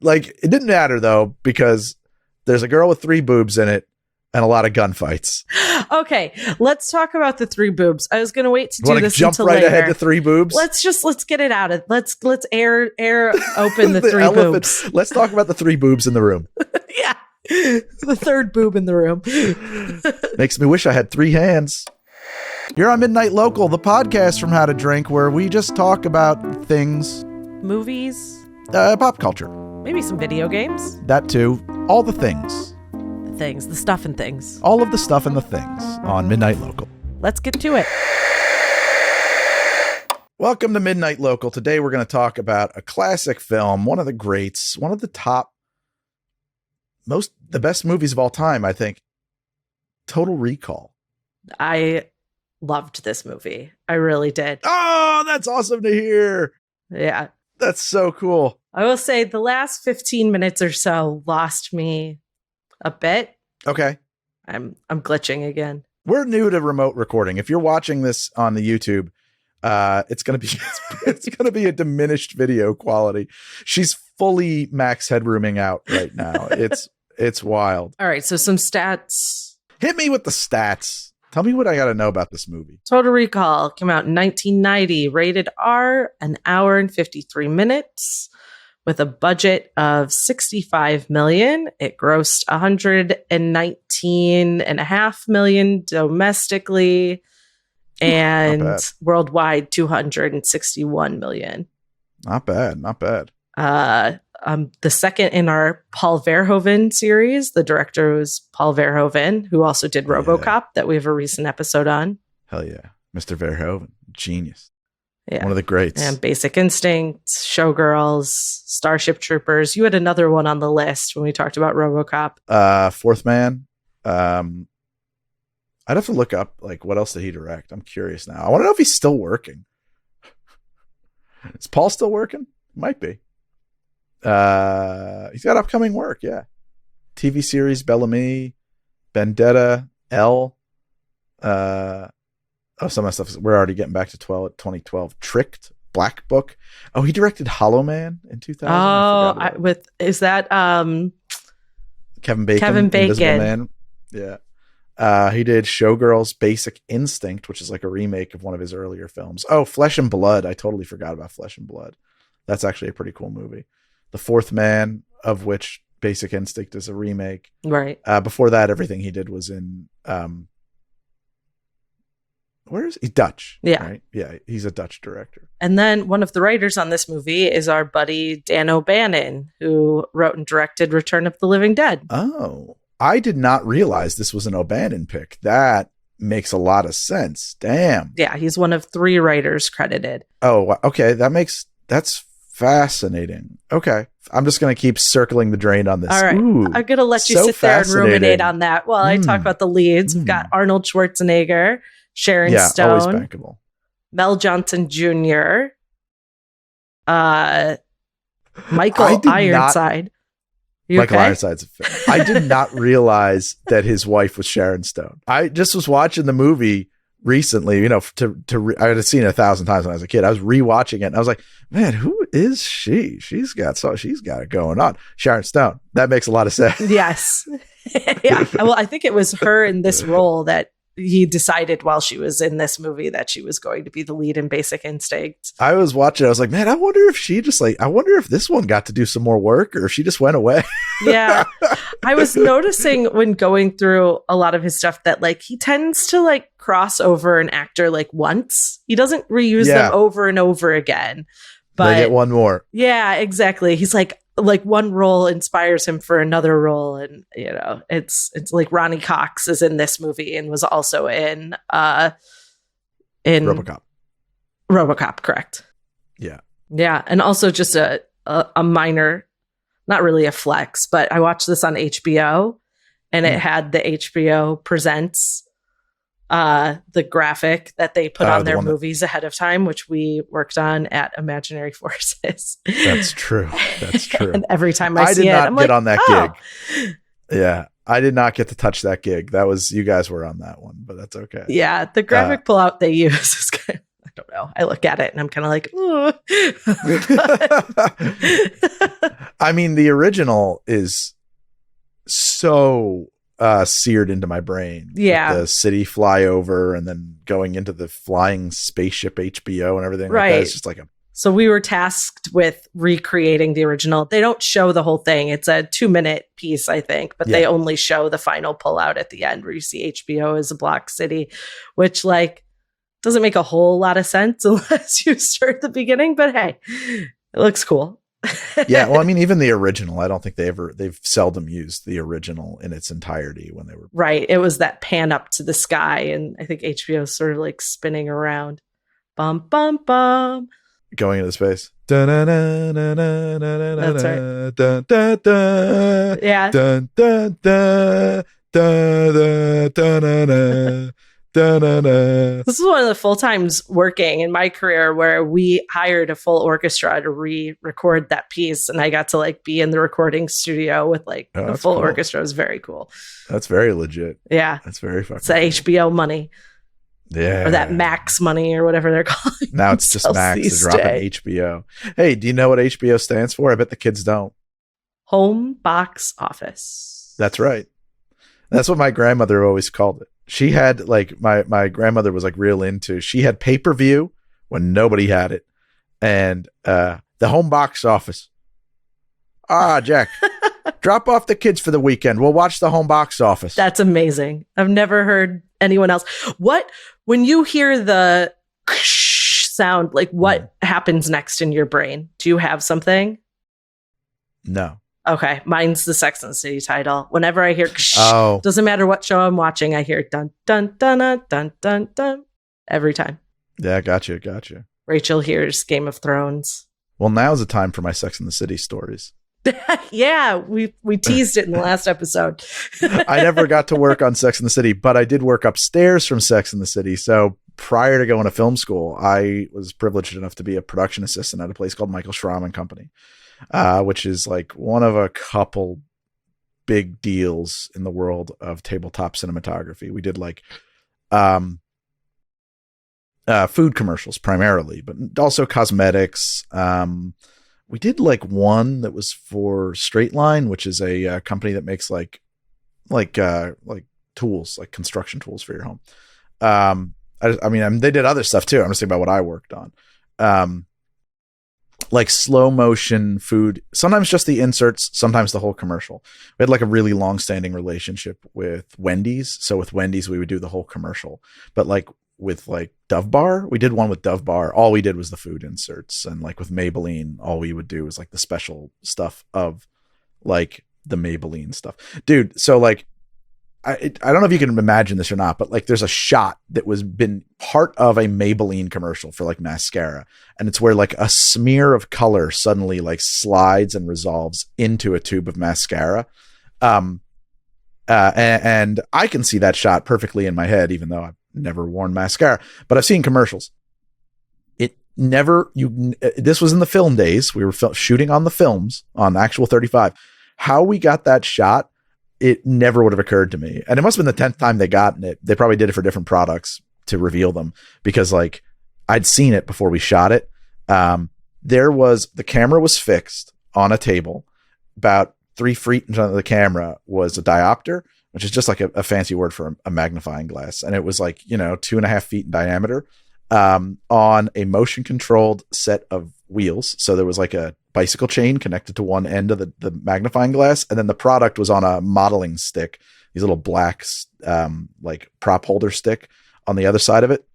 Like, it didn't matter though, because there's a girl with 3 boobs in it and a lot of gunfights. Okay, let's talk about the 3 boobs. I was going to wait to do this jump until right later. ahead to 3 boobs. Let's get it out of. Let's air open the 3 elephant. boobs. Let's talk about the 3 boobs in the room. Yeah, the 3rd boob in the room. Makes me wish I had 3 hands. You're on Midnight Local, the podcast from How to Drink, where we just talk about things, movies, pop culture, maybe some video games. That too. All the things. The stuff and things. All of the stuff and the things on Midnight Local. Let's get to it. Welcome to Midnight Local. Today we're going to talk about a classic film, one of the greats, one of the top, the best movies of all time, I think. Total Recall. I loved this movie. I really did. Oh, that's awesome to hear. Yeah. That's so cool. I will say the last 15 minutes or so lost me a bit. Okay. I'm glitching again. We're new to remote recording. If you're watching this on the YouTube, it's gonna be a diminished video quality. She's fully max headrooming out right now. It's wild. All right, so some stats. Hit me with the stats. Tell me what I got to know about this movie. Total Recall came out in 1990, rated R, 1 hour and 53 minutes. With a budget of $65 million, it grossed $119.5 million domestically, and worldwide $261 million. Not bad. The second in our Paul Verhoeven series. The director was Paul Verhoeven, who also did RoboCop, that we have a recent episode on. Hell yeah, Mr. Verhoeven, genius. Yeah. One of the greats. And Basic Instinct, Showgirls, Starship Troopers. You had another one on the list when we talked about RoboCop. Fourth Man. I'd have to look up, like, what else did he direct? I'm curious now. I want to know if he's still working. Is Paul still working? Might be. He's got upcoming work, yeah. TV series, Bellamy, Vendetta, Elle. Some of that stuff, we're already getting back to 2012. Tricked, Black Book. Oh, he directed Hollow Man in 2000. Is that Kevin Bacon? Kevin Bacon. Invisible Man. Yeah. He did Showgirls, Basic Instinct, which is like a remake of one of his earlier films. Oh, Flesh and Blood. I totally forgot about Flesh and Blood. That's actually a pretty cool movie. The Fourth Man, of which Basic Instinct is a remake. Right. Before that, everything he did was in where is he? Dutch. Yeah. Right? Yeah, he's a Dutch director. And then one of the writers on this movie is our buddy Dan O'Bannon, who wrote and directed Return of the Living Dead. Oh, I did not realize this was an O'Bannon pick. That makes a lot of sense. Damn. Yeah, he's one of 3 writers credited. Oh, okay. That's fascinating. Okay. I'm just going to keep circling the drain on this. All right. Ooh, I'm going to let you sit there and ruminate on that while I talk about the leads. We've got Arnold Schwarzenegger, Sharon Stone, always bankable. Mel Johnson Jr., Michael Ironside. Michael Ironside's a film. I did not realize that his wife was Sharon Stone. I just was watching the movie recently, I had seen it 1,000 times when I was a kid. I was rewatching it and I was like, man, who is she? She's got it going on. Sharon Stone. That makes a lot of sense. Yes. Yeah. Well, I think it was her in this role that he decided while she was in this movie that she was going to be the lead in Basic Instinct. I was watching. I was like, man, I wonder if this one got to do some more work or if she just went away. Yeah. I was noticing when going through a lot of his stuff that like he tends to like cross over an actor like once. He doesn't reuse them over and over again. But they get one more. Yeah, exactly. He's like one role inspires him for another role, and it's like Ronnie Cox is in this movie and was also in RoboCop, correct? Yeah, and also just a minor, not really a flex, but I watched this on HBO, and it had the HBO Presents the graphic that they put on their movies ahead of time, which we worked on at Imaginary Forces. That's true. And every time I see it, I'm like, on that gig. Yeah. I did not get to touch that gig. You guys were on that one, but that's okay. Yeah. The graphic pullout they use is kind of, don't know. I look at it and I'm kind of like, I mean, the original is so seared into my brain. Yeah. The city flyover and then going into the flying spaceship HBO and everything. Right. Like that. It's just like So we were tasked with recreating the original. They don't show the whole thing. It's a 2-minute piece, I think, but they only show the final pullout at the end where you see HBO as a block city, which like doesn't make a whole lot of sense unless you start at the beginning. But hey, it looks cool. Yeah, well, I mean, even the original, I don't think they've seldom used the original in its entirety when they were. Right. It was that pan up to the sky, and I think HBO is sort of like spinning around. Bum, bum, bum. Going into space. That's right. This is one of the full times working in my career where we hired a full orchestra to re-record that piece, and I got to like be in the recording studio with like the full orchestra. It was very cool. That's very legit. Yeah, that's very fucking. It's that HBO money. Yeah, or that Max money or whatever they're calling. Now it's just Max to drop an HBO. Hey, do you know what HBO stands for? I bet the kids don't. Home box office. That's right. That's what my grandmother always called it. She had like my grandmother was like real into. She had pay-per-view when nobody had it, and the home box office. Jack, drop off the kids for the weekend. We'll watch the home box office. That's amazing. I've never heard anyone else. When you hear the sound, like what happens next in your brain? Do you have something? No. Okay, mine's the Sex and the City title. Whenever I hear doesn't matter what show I'm watching, I hear dun dun dun dun dun dun dun every time. Yeah, gotcha. Rachel hears Game of Thrones. Well, now's the time for my Sex and the City stories. Yeah, we teased it in the last episode. I never got to work on Sex and the City, but I did work upstairs from Sex and the City. So prior to going to film school, I was privileged enough to be a production assistant at a place called Michael Schramm and Company. Which is like one of a couple big deals in the world of tabletop cinematography. We did like food commercials primarily, but also cosmetics. We did like one that was for Straight Line, which is a company that makes like tools, like construction tools for your home. I mean, they did other stuff too. I'm just thinking about what I worked on. Like slow motion food, sometimes just the inserts, sometimes the whole commercial. We had like a really long standing relationship with Wendy's. So with Wendy's, we would do the whole commercial, but like with like Dove Bar, we did one with Dove Bar. All we did was the food inserts. And like with Maybelline, all we would do was like the special stuff of like the Maybelline stuff, dude. So like, I don't know if you can imagine this or not, but like there's a shot that was been part of a Maybelline commercial for like mascara. And it's where like a smear of color suddenly like slides and resolves into a tube of mascara. And I can see that shot perfectly in my head, even though I've never worn mascara, but I've seen commercials. This was in the film days. We were shooting on the films on actual 35. How we got that shot, it never would have occurred to me. And it must have been the 10th time they gotten it. They probably did it for different products to reveal them, because like I'd seen it before we shot it. The camera was fixed on a table. About 3 feet in front of the camera was a diopter, which is just like a fancy word for a magnifying glass. And it was like, 2.5 feet in diameter, on a motion controlled set of wheels. So there was like a bicycle chain connected to one end of the magnifying glass. And then the product was on a modeling stick, these little black, like prop holder stick on the other side of it.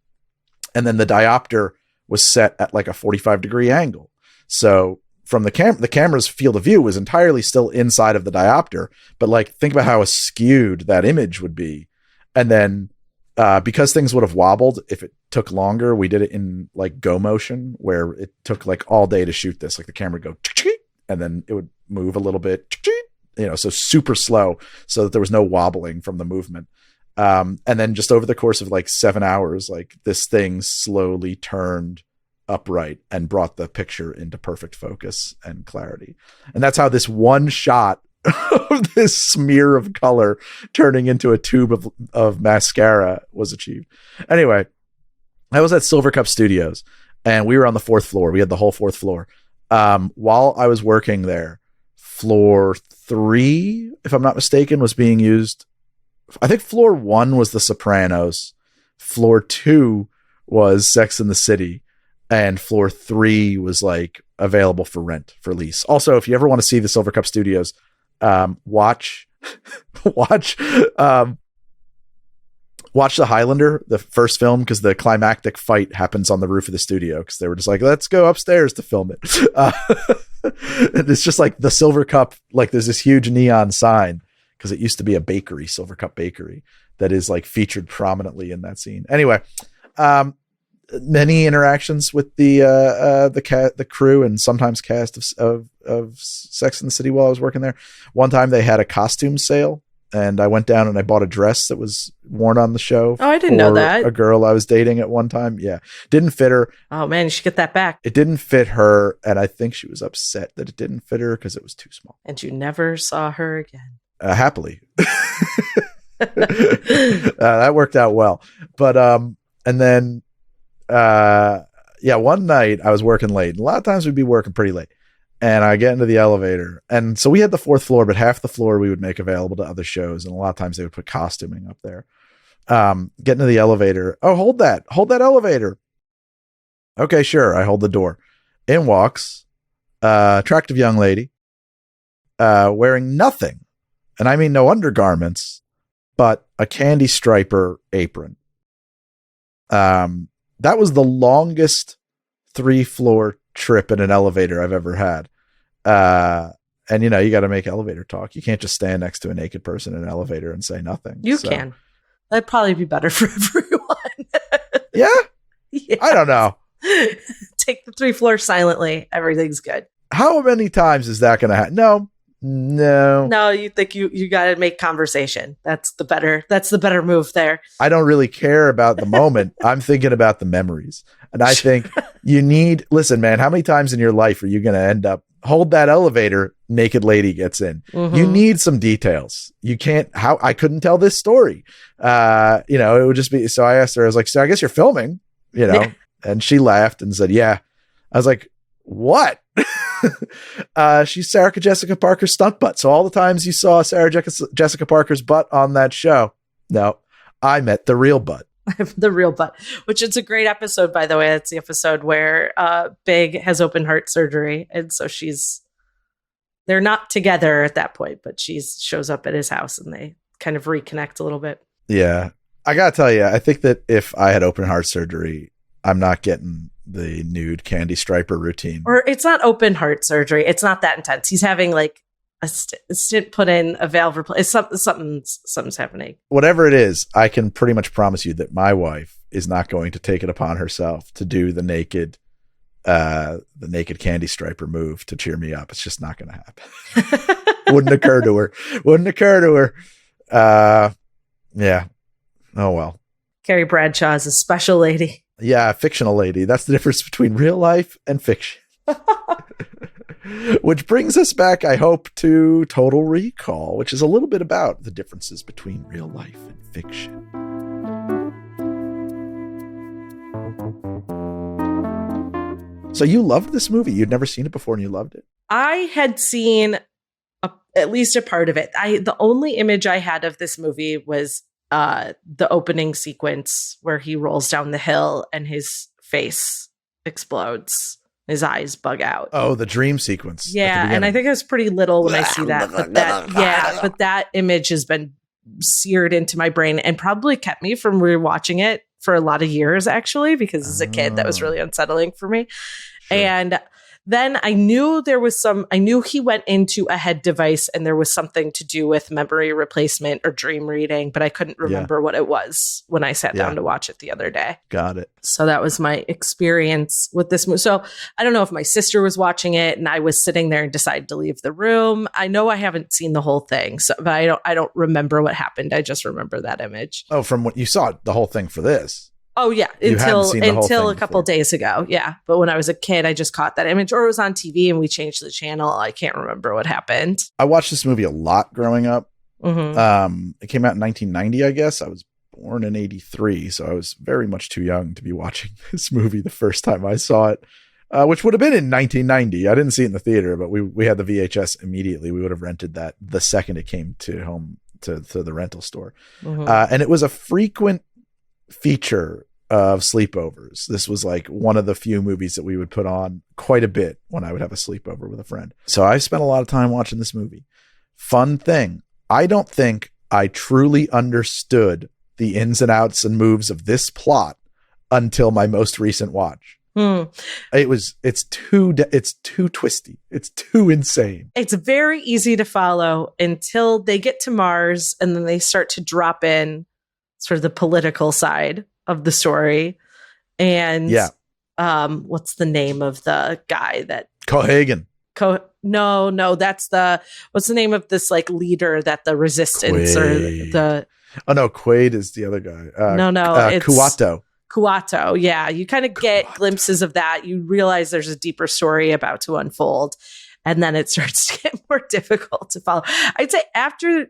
And then the diopter was set at like a 45-degree angle. So from the camera's field of view was entirely still inside of the diopter, but like, think about how skewed that image would be. And then, because things would have wobbled if it took longer, we did it in like go motion, where it took like all day to shoot this. Like the camera would go, and then it would move a little bit, so super slow, so that there was no wobbling from the movement. And then just over the course of like 7 hours, like this thing slowly turned upright and brought the picture into perfect focus and clarity. And that's how this one shot of this smear of color turning into a tube of mascara was achieved. Anyway, I was at Silver Cup Studios, and we were on the 4th floor. We had the whole 4th floor. While I was working there, floor 3, if I'm not mistaken, was being used. I think floor 1 was The Sopranos. Floor 2 was Sex and the City. And floor 3 was like available for rent, for lease. Also, if you ever want to see the Silver Cup Studios, watch The Highlander, the first film, because the climactic fight happens on the roof of the studio, because they were just like, let's go upstairs to film it. It's just like the Silver Cup, like there's this huge neon sign, because it used to be a bakery, Silver Cup Bakery, that is like featured prominently in that scene. Anyway, many interactions with the crew and sometimes cast of Sex and the City while I was working there. One time they had a costume sale, and I went down and I bought a dress that was worn on the show. Oh, I didn't know that. A girl I was dating at one time. Yeah. Didn't fit her. Oh man, you should get that back. It didn't fit her. And I think she was upset that it didn't fit her because it was too small. And you never saw her again. Happily. That worked out well. But, and then, one night I was working late. And a lot of times we'd be working pretty late. And I get into the elevator. And so we had the 4th floor, but half the floor we would make available to other shows. And a lot of times they would put costuming up there. Get into the elevator. Oh, hold that elevator. Okay, sure. I hold the door. In walks attractive young lady wearing nothing. And I mean no undergarments, but a candy striper apron. That was the longest 3-floor trip in an elevator I've ever had. And you got to make elevator talk. You can't just stand next to a naked person in an elevator and say nothing. You can. That'd probably be better for everyone. Yeah? I don't know. Take the 3 floors silently. Everything's good. How many times is that going to happen? No, you think you got to make conversation. That's the better move there. I don't really care about the moment. I'm thinking about the memories. And I think listen, man, how many times in your life are you going to end up, hold that elevator, naked lady gets in? Mm-hmm. You need some details. You can't, I couldn't tell this story. It would just be, so I asked her, I was like, so I guess you're filming, and she laughed and said, yeah. I was like, what? She's Sarah Jessica Parker's stunt butt. So all the times you saw Sarah Jessica Parker's butt on that show, no, I met the real butt. The real butt, which it's a great episode, by the way. It's the episode where Big has open heart surgery. And so they're not together at that point, but she shows up at his house and they kind of reconnect a little bit. Yeah. I got to tell you, I think that if I had open heart surgery, I'm not getting the nude candy striper routine. Or it's not open heart surgery. It's not that intense. He's having like a stint put in, a valve replaced. Something's happening. Whatever it is, I can pretty much promise you that my wife is not going to take it upon herself to do the naked candy striper move to cheer me up. It's just not going to happen. Wouldn't occur to her. Yeah. Oh, well. Carrie Bradshaw is a special lady. Yeah, fictional lady. That's the difference between real life and fiction. Which brings us back, I hope, to Total Recall, which is a little bit about the differences between real life and fiction. So you loved this movie. You'd never seen it before and you loved it? I had seen at least a part of it. The only image I had of this movie was the opening sequence where he rolls down the hill and his face explodes. His eyes bug out. Oh, the dream sequence. Yeah, and I think I was pretty little when I see that. But that image has been seared into my brain and probably kept me from rewatching it for a lot of years, actually, because as a kid, that was really unsettling for me. Sure. And then I knew he went into a head device and there was something to do with memory replacement or dream reading, but I couldn't remember what it was when I sat down to watch it the other day. Got it. So that was my experience with this movie. So I don't know if my sister was watching it and I was sitting there and decided to leave the room. I know I haven't seen the whole thing, but I don't remember what happened. I just remember that image. Oh, from what you saw the whole thing for this. Oh, yeah. Until a couple days ago. Yeah. But when I was a kid, I just caught that image, or it was on TV and we changed the channel. I can't remember what happened. I watched this movie a lot growing up. Mm-hmm. It came out in 1990, I guess. I was born in 83, so I was very much too young to be watching this movie the first time I saw it, which would have been in 1990. I didn't see it in the theater, but we had the VHS immediately. We would have rented that the second it came to home to the rental store. And it was a frequent feature of sleepovers. This was like one of the few movies that we would put on quite a bit when I would have a sleepover with a friend. So I spent a lot of time watching this movie. Fun thing, I don't think I truly understood the ins and outs and moves of this plot until my most recent watch. It's too twisty. It's too insane. It's very easy to follow until they get to Mars, and then they start to drop in sort of the political side of the story. And what's the name of the guy that Cohagen? No, that's what's the name of this like leader that the resistance Quaid. or the Quaid is the other guy. It's Kuato. Yeah, you kind of get glimpses of that. You realize there's a deeper story about to unfold, and then it starts to get more difficult to follow. I'd say do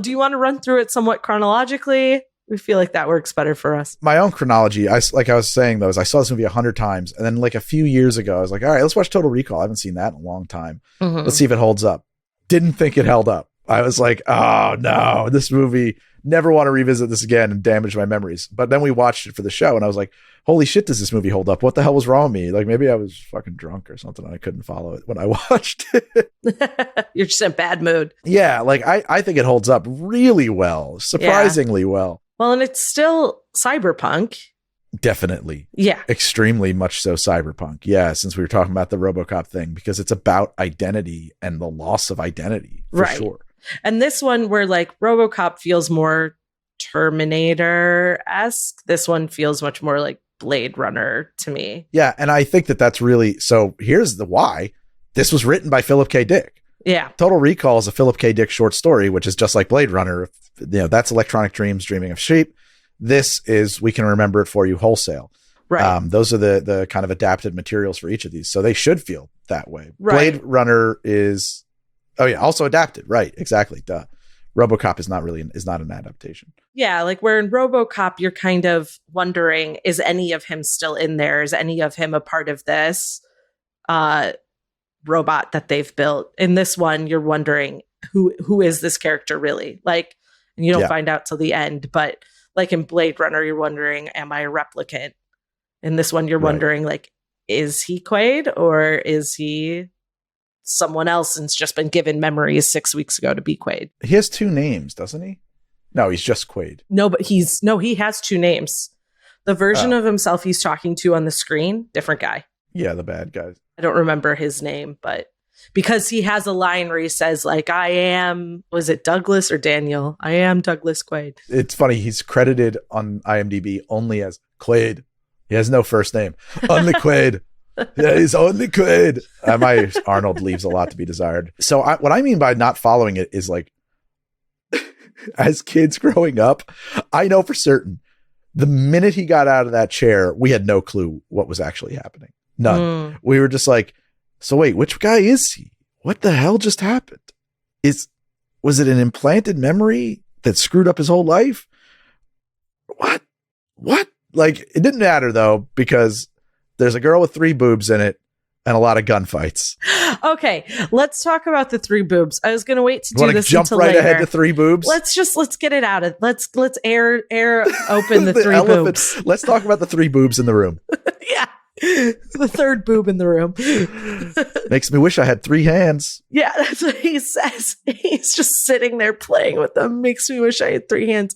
you want to run through it somewhat chronologically? We feel like that works better for us. My own chronology, I was saying though, is I saw this movie 100 times, and then like a few years ago, I was like, all right, let's watch Total Recall. I haven't seen that in a long time. Let's see if it holds up. Didn't think it held up. I was like, oh no, this movie, never want to revisit this again and damage my memories. But then we watched it for the show, and I was like, holy shit, does this movie hold up? What the hell was wrong with me? Like maybe I was fucking drunk or something, and I couldn't follow it when I watched it. You're just in a bad mood. Yeah, like I think it holds up really well, surprisingly well. Well, and it's still cyberpunk. Definitely. Yeah. Extremely much so cyberpunk. Yeah, since we were talking about the RoboCop thing, because it's about identity and the loss of identity, for sure. And this one where like RoboCop feels more Terminator-esque, this one feels much more like Blade Runner to me. Yeah, and I think that's really, so here's the why. This was written by Philip K. Dick. Yeah. Total Recall is a Philip K. Dick short story, which is just like Blade Runner. That's Electronic Dreams, Dreaming of Sheep. This is We Can Remember It For You Wholesale. Right. Those are the kind of adapted materials for each of these. So they should feel that way. Right. Blade Runner is, also adapted. Right. Exactly. Duh. RoboCop is not an adaptation. Yeah. Like where in RoboCop, you're kind of wondering, is any of him still in there? Is any of him a part of this robot that they've built? In this one, you're wondering who is this character really? Like, and you don't find out till the end, but like in Blade Runner, you're wondering, am I a replicant? In this one, you're wondering, like, is he Quaid or is he someone else and's just been given memories 6 weeks ago to be Quaid? He has two names, doesn't he? No, he's just Quaid. No, but he has two names. The version of himself he's talking to on the screen, different guy. Yeah, the bad guy. I don't remember his name, but because he has a line where he says, like, I am, was it Douglas or Daniel? I am Douglas Quaid. It's funny. He's credited on IMDb only as Quaid. He has no first name. Only Quaid. Yeah, he's only Quaid. My Arnold leaves a lot to be desired. So what I mean by not following it is like, as kids growing up, I know for certain the minute he got out of that chair, we had no clue what was actually happening. None. We were just like, so wait, which guy is he? What the hell just happened? Was it an implanted memory that screwed up his whole life? What? Like, it didn't matter though, because there's a girl with 3 boobs in it and a lot of gunfights. Okay, let's talk about the 3 boobs. I was going to wait to do this jump until right later. ahead to 3 boobs. Let's get it out of. Let's air open the 3 boobs. Let's talk about the 3 boobs in the room. Yeah. The 3rd boob in the room. Makes me wish I had 3 hands. Yeah, that's what he says. He's just sitting there playing with them. Makes me wish I had 3 hands.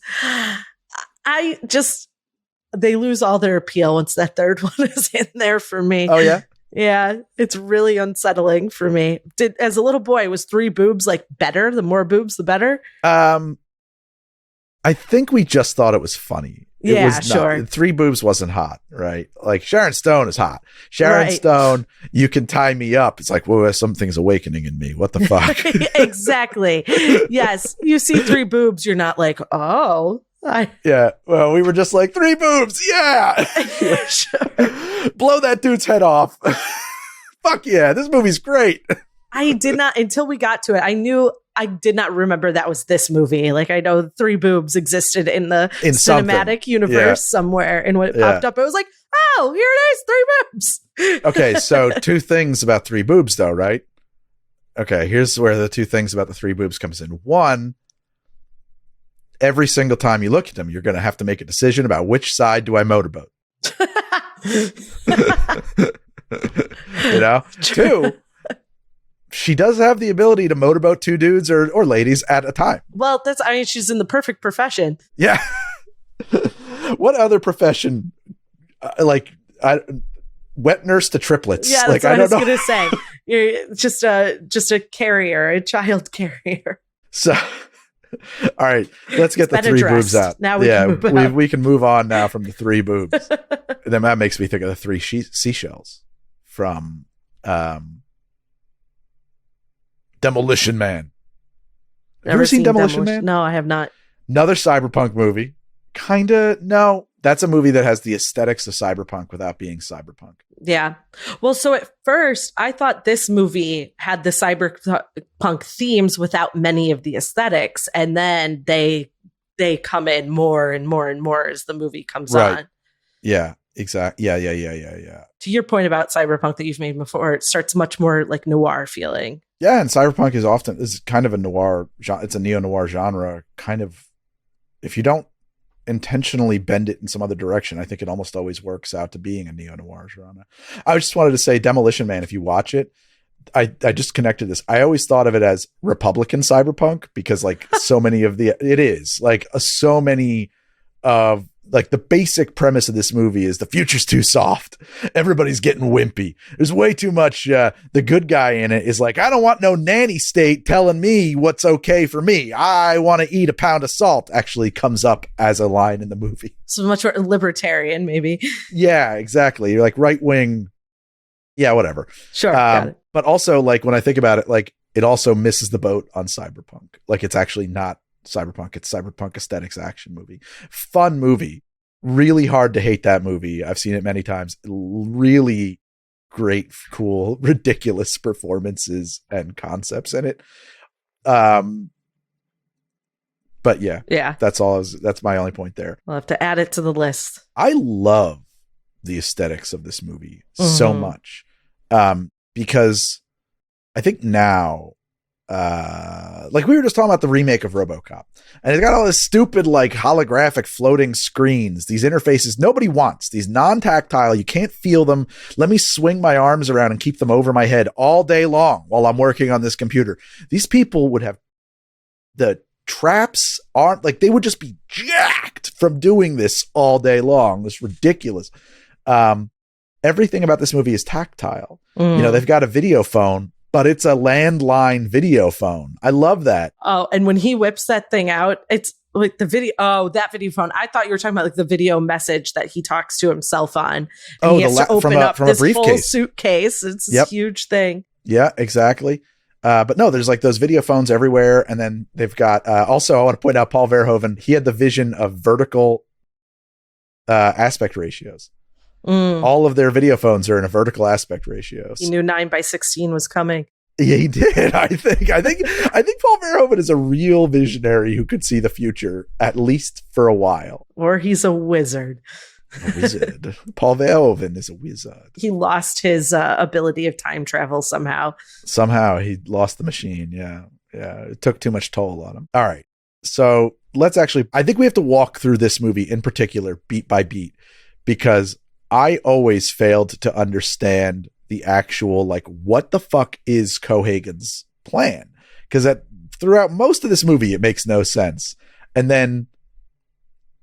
They lose all their appeal once that 3rd one is in there for me. Oh, yeah? Yeah, it's really unsettling for me. As a little boy, was 3 boobs like better? The more boobs, the better? I think we just thought it was funny. Yeah, sure. 3 boobs wasn't hot, right? Like Sharon Stone is hot. Sharon Stone, you can tie me up. It's like, well, something's awakening in me. What the fuck? Exactly. Yes. You see 3 boobs, you're not like, oh. Yeah. Well, we were just like 3 boobs. Yeah. Sure. Blow that dude's head off. Fuck yeah. This movie's great. I did not, until we got to it, I knew I did not remember that was this movie. Like, I know three boobs existed in the cinematic universe somewhere, and when it popped up, it was like, oh, here it is, three boobs. Okay, so two things about three boobs, though, right? Okay, here's where the two things about the three boobs comes in. One, every single time you look at them, you're going to have to make a decision about which side do I motorboat. You know? Two, she does have the ability to motorboat two dudes or ladies at a time. Well, she's in the perfect profession. Yeah. What other profession, wet nurse to triplets? Yeah, that's what I was going to say. You're just a carrier, a child carrier. So, all right, let's get the three boobs out. Now we can move on now from the three boobs. And then that makes me think of the three seashells from Demolition Man. Have you ever seen Demolition Man? No, I have not. Another cyberpunk movie. Kinda. No, that's a movie that has the aesthetics of cyberpunk without being cyberpunk. Yeah. Well, so at first I thought this movie had the cyberpunk themes without many of the aesthetics. And then they come in more and more and more as the movie comes on. Yeah, exactly. Yeah. To your point about cyberpunk that you've made before, it starts much more like noir feeling. Yeah, and cyberpunk is kind of a noir genre. It's a neo-noir genre. Kind of, if you don't intentionally bend it in some other direction, I think it almost always works out to being a neo-noir genre. I just wanted to say Demolition Man, if you watch it, I just connected this. I always thought of it as Republican cyberpunk because like so many of it is like so many of like the basic premise of this movie is the future's too soft. Everybody's getting wimpy. There's way too much. The good guy in it is like, I don't want no nanny state telling me what's okay for me. I want to eat a pound of salt actually comes up as a line in the movie. So much more libertarian, maybe. Yeah, exactly. You're like right wing. Yeah, whatever. Sure. Got it. But also like when I think about it, like it also misses the boat on cyberpunk. Like it's actually not cyberpunk. It's cyberpunk aesthetics action movie. Fun movie. Really hard to hate that movie. I've seen it many times. Really great, cool, ridiculous performances and concepts in it. But yeah, that's all. That's my only point there. We'll have to add it to the list. I love the aesthetics of this movie so much, because I think now, like we were just talking about the remake of RoboCop, and it's got all this stupid like holographic floating screens, these interfaces nobody wants, these non-tactile, you can't feel them. Let me swing my arms around and keep them over my head all day long while I'm working on this computer. These people would have the traps aren't like they would just be jacked from doing this all day long. This ridiculous. Everything about this movie is tactile. You know, they've got a video phone, but it's a landline video phone. I love that. Oh, and when he whips that thing out, it's like the video. Oh, that video phone. I thought you were talking about like the video message that he talks to himself on. And he has to open up this whole suitcase. It's this huge thing. Yeah, exactly. But no, there's like those video phones everywhere. And then they've got, also I want to point out Paul Verhoeven. He had the vision of vertical aspect ratios. All of their video phones are in a vertical aspect ratio. He knew 9:16 was coming. Yeah, he did. I think Paul Verhoeven is a real visionary who could see the future, at least for a while. Or he's a wizard. A wizard. Paul Verhoeven is a wizard. He lost his ability of time travel somehow. Somehow he lost the machine. Yeah. It took too much toll on him. All right. So I think we have to walk through this movie in particular, beat by beat, because I always failed to understand the actual, like, what the fuck is Cohagen's plan? Because throughout most of this movie, it makes no sense. And then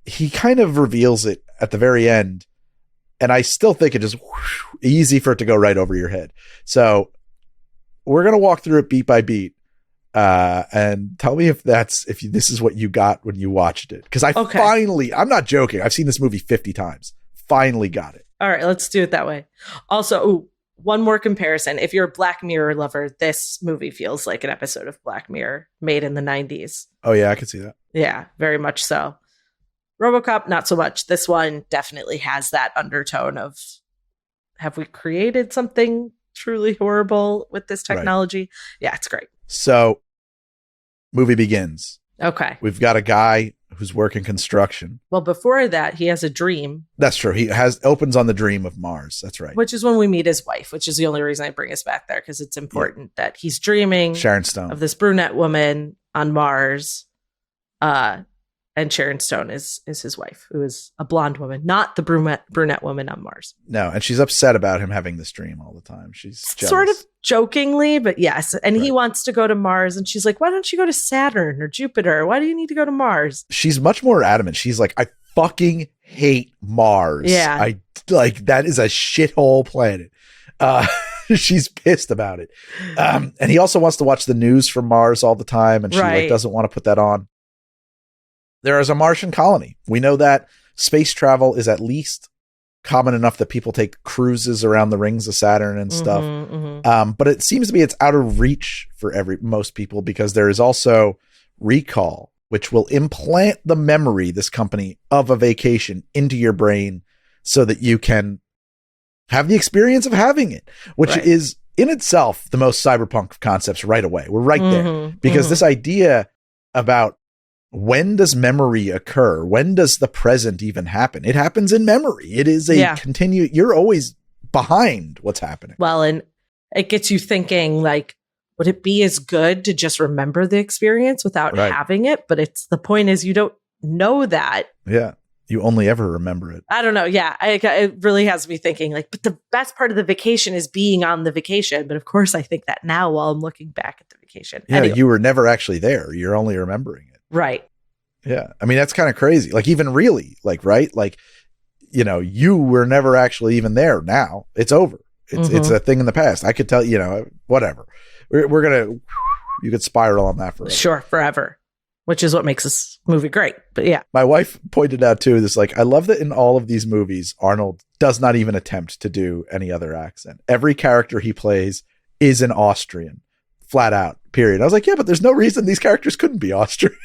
he kind of reveals it at the very end. And I still think it is easy for it to go right over your head. So we're going to walk through it beat by beat. And tell me if this is what you got when you watched it. Because I'm not joking. I've seen this movie 50 times. Finally got it. All right, let's do it that way. Also, one more comparison. If you're a Black Mirror lover, this movie feels like an episode of Black Mirror made in the 90s. Oh, yeah, I can see that. Yeah, very much so. RoboCop, not so much. This one definitely has that undertone of, have we created something truly horrible with this technology? Right. Yeah, it's great. So movie begins. Okay. We've got a guy who's working construction. Well, before that, he has a dream. That's true. He opens on the dream of Mars. That's right. Which is when we meet his wife, which is the only reason I bring us back there, because it's important that he's dreaming Sharon Stone of this brunette woman on Mars. And Sharon Stone is his wife, who is a blonde woman, not the brunette woman on Mars. No, and she's upset about him having this dream all the time. She's jealous. Sort of jokingly, but yes. And he wants to go to Mars, and she's like, why don't you go to Saturn or Jupiter? Why do you need to go to Mars? She's much more adamant. She's like, I fucking hate Mars. Yeah. I like, that is a shithole planet. She's pissed about it. And he also wants to watch the news from Mars all the time, and she like doesn't want to put that on. There is a Martian colony. We know that space travel is at least common enough that people take cruises around the rings of Saturn and stuff. But it seems to be it's out of reach for most people, because there is also recall, which will implant the memory, this company, of a vacation into your brain so that you can have the experience of having it, which is in itself the most cyberpunk of concepts right away. We're right there, because this idea about when does memory occur? When does the present even happen? It happens in memory. It is a you're always behind what's happening. Well, and it gets you thinking, like, would it be as good to just remember the experience without having it? But the point is you don't know that. Yeah. You only ever remember it. I don't know. Yeah. It really has me thinking, like, but the best part of the vacation is being on the vacation. But of course, I think that now while I'm looking back at the vacation. Yeah, anyway. You were never actually there. You're only remembering it. Right. Yeah. I mean, that's kind of crazy. Like, even really, like, right? Like, you know, you were never actually even there. Now it's over. It's a thing in the past. I could tell, you know, whatever. We're going to, you could spiral on that forever. Sure. Forever. Which is what makes this movie great. But yeah. My wife pointed out too, this, like, I love that in all of these movies, Arnold does not even attempt to do any other accent. Every character he plays is an Austrian. Flat out, period. I was like, yeah, but there's no reason these characters couldn't be Austrian.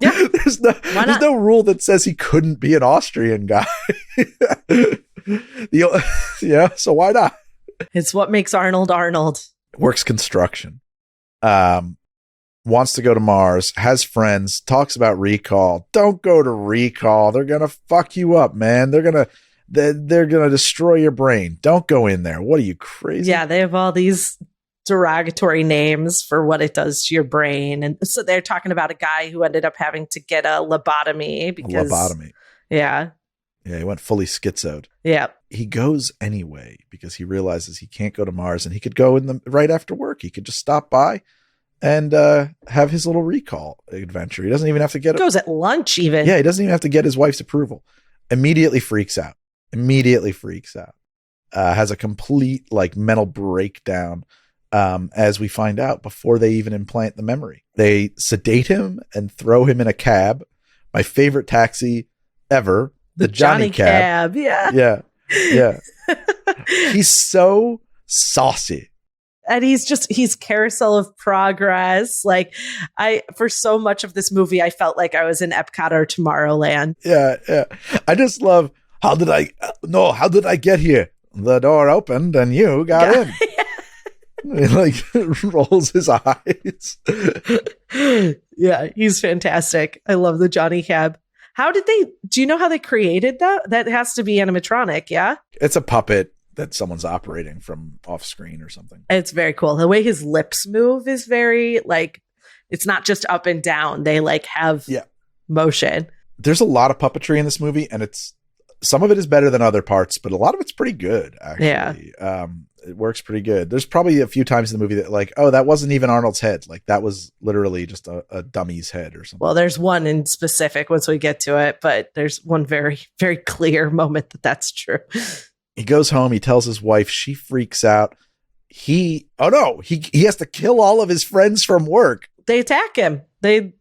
Yeah. there's no rule that says he couldn't be an Austrian guy. So why not? It's what makes Arnold Arnold. Works construction. Wants to go to Mars, has friends, talks about recall. Don't go to recall. They're going to fuck you up, man. They're going to destroy your brain. Don't go in there. What are you, crazy? Yeah, they have all these derogatory names for what it does to your brain. And so they're talking about a guy who ended up having to get a lobotomy because Yeah, he went fully schizoed. Yeah. He goes anyway because he realizes he can't go to Mars, and he could go right after work. He could just stop by and have his little recall adventure. He doesn't even have to get it. Goes at lunch even. Yeah, he doesn't even have to get his wife's approval. Immediately freaks out. Has a complete like mental breakdown. As we find out before they even implant the memory. They sedate him and throw him in a cab. My favorite taxi ever. The Johnny cab. Yeah. He's so saucy. And he's Carousel of Progress. Like, for so much of this movie, I felt like I was in Epcot or Tomorrowland. Yeah. I just love, how did I get here? The door opened and you got in. He like rolls his eyes. Yeah, he's fantastic. I love the Johnny cab. Do you know how they created that? That has to be animatronic, yeah? It's a puppet that someone's operating from off screen or something. It's very cool. The way his lips move is very, like, it's not just up and down. They like have motion. There's a lot of puppetry in this movie, and some of it is better than other parts, but a lot of it's pretty good, actually. Yeah. It works pretty good. There's probably a few times in the movie that, like, oh, that wasn't even Arnold's head. Like, that was literally just a dummy's head or something. Well, there's one in specific once we get to it, but there's one very, very clear moment that's true. He goes home. He tells his wife. She freaks out. He has to kill all of his friends from work. They attack him. They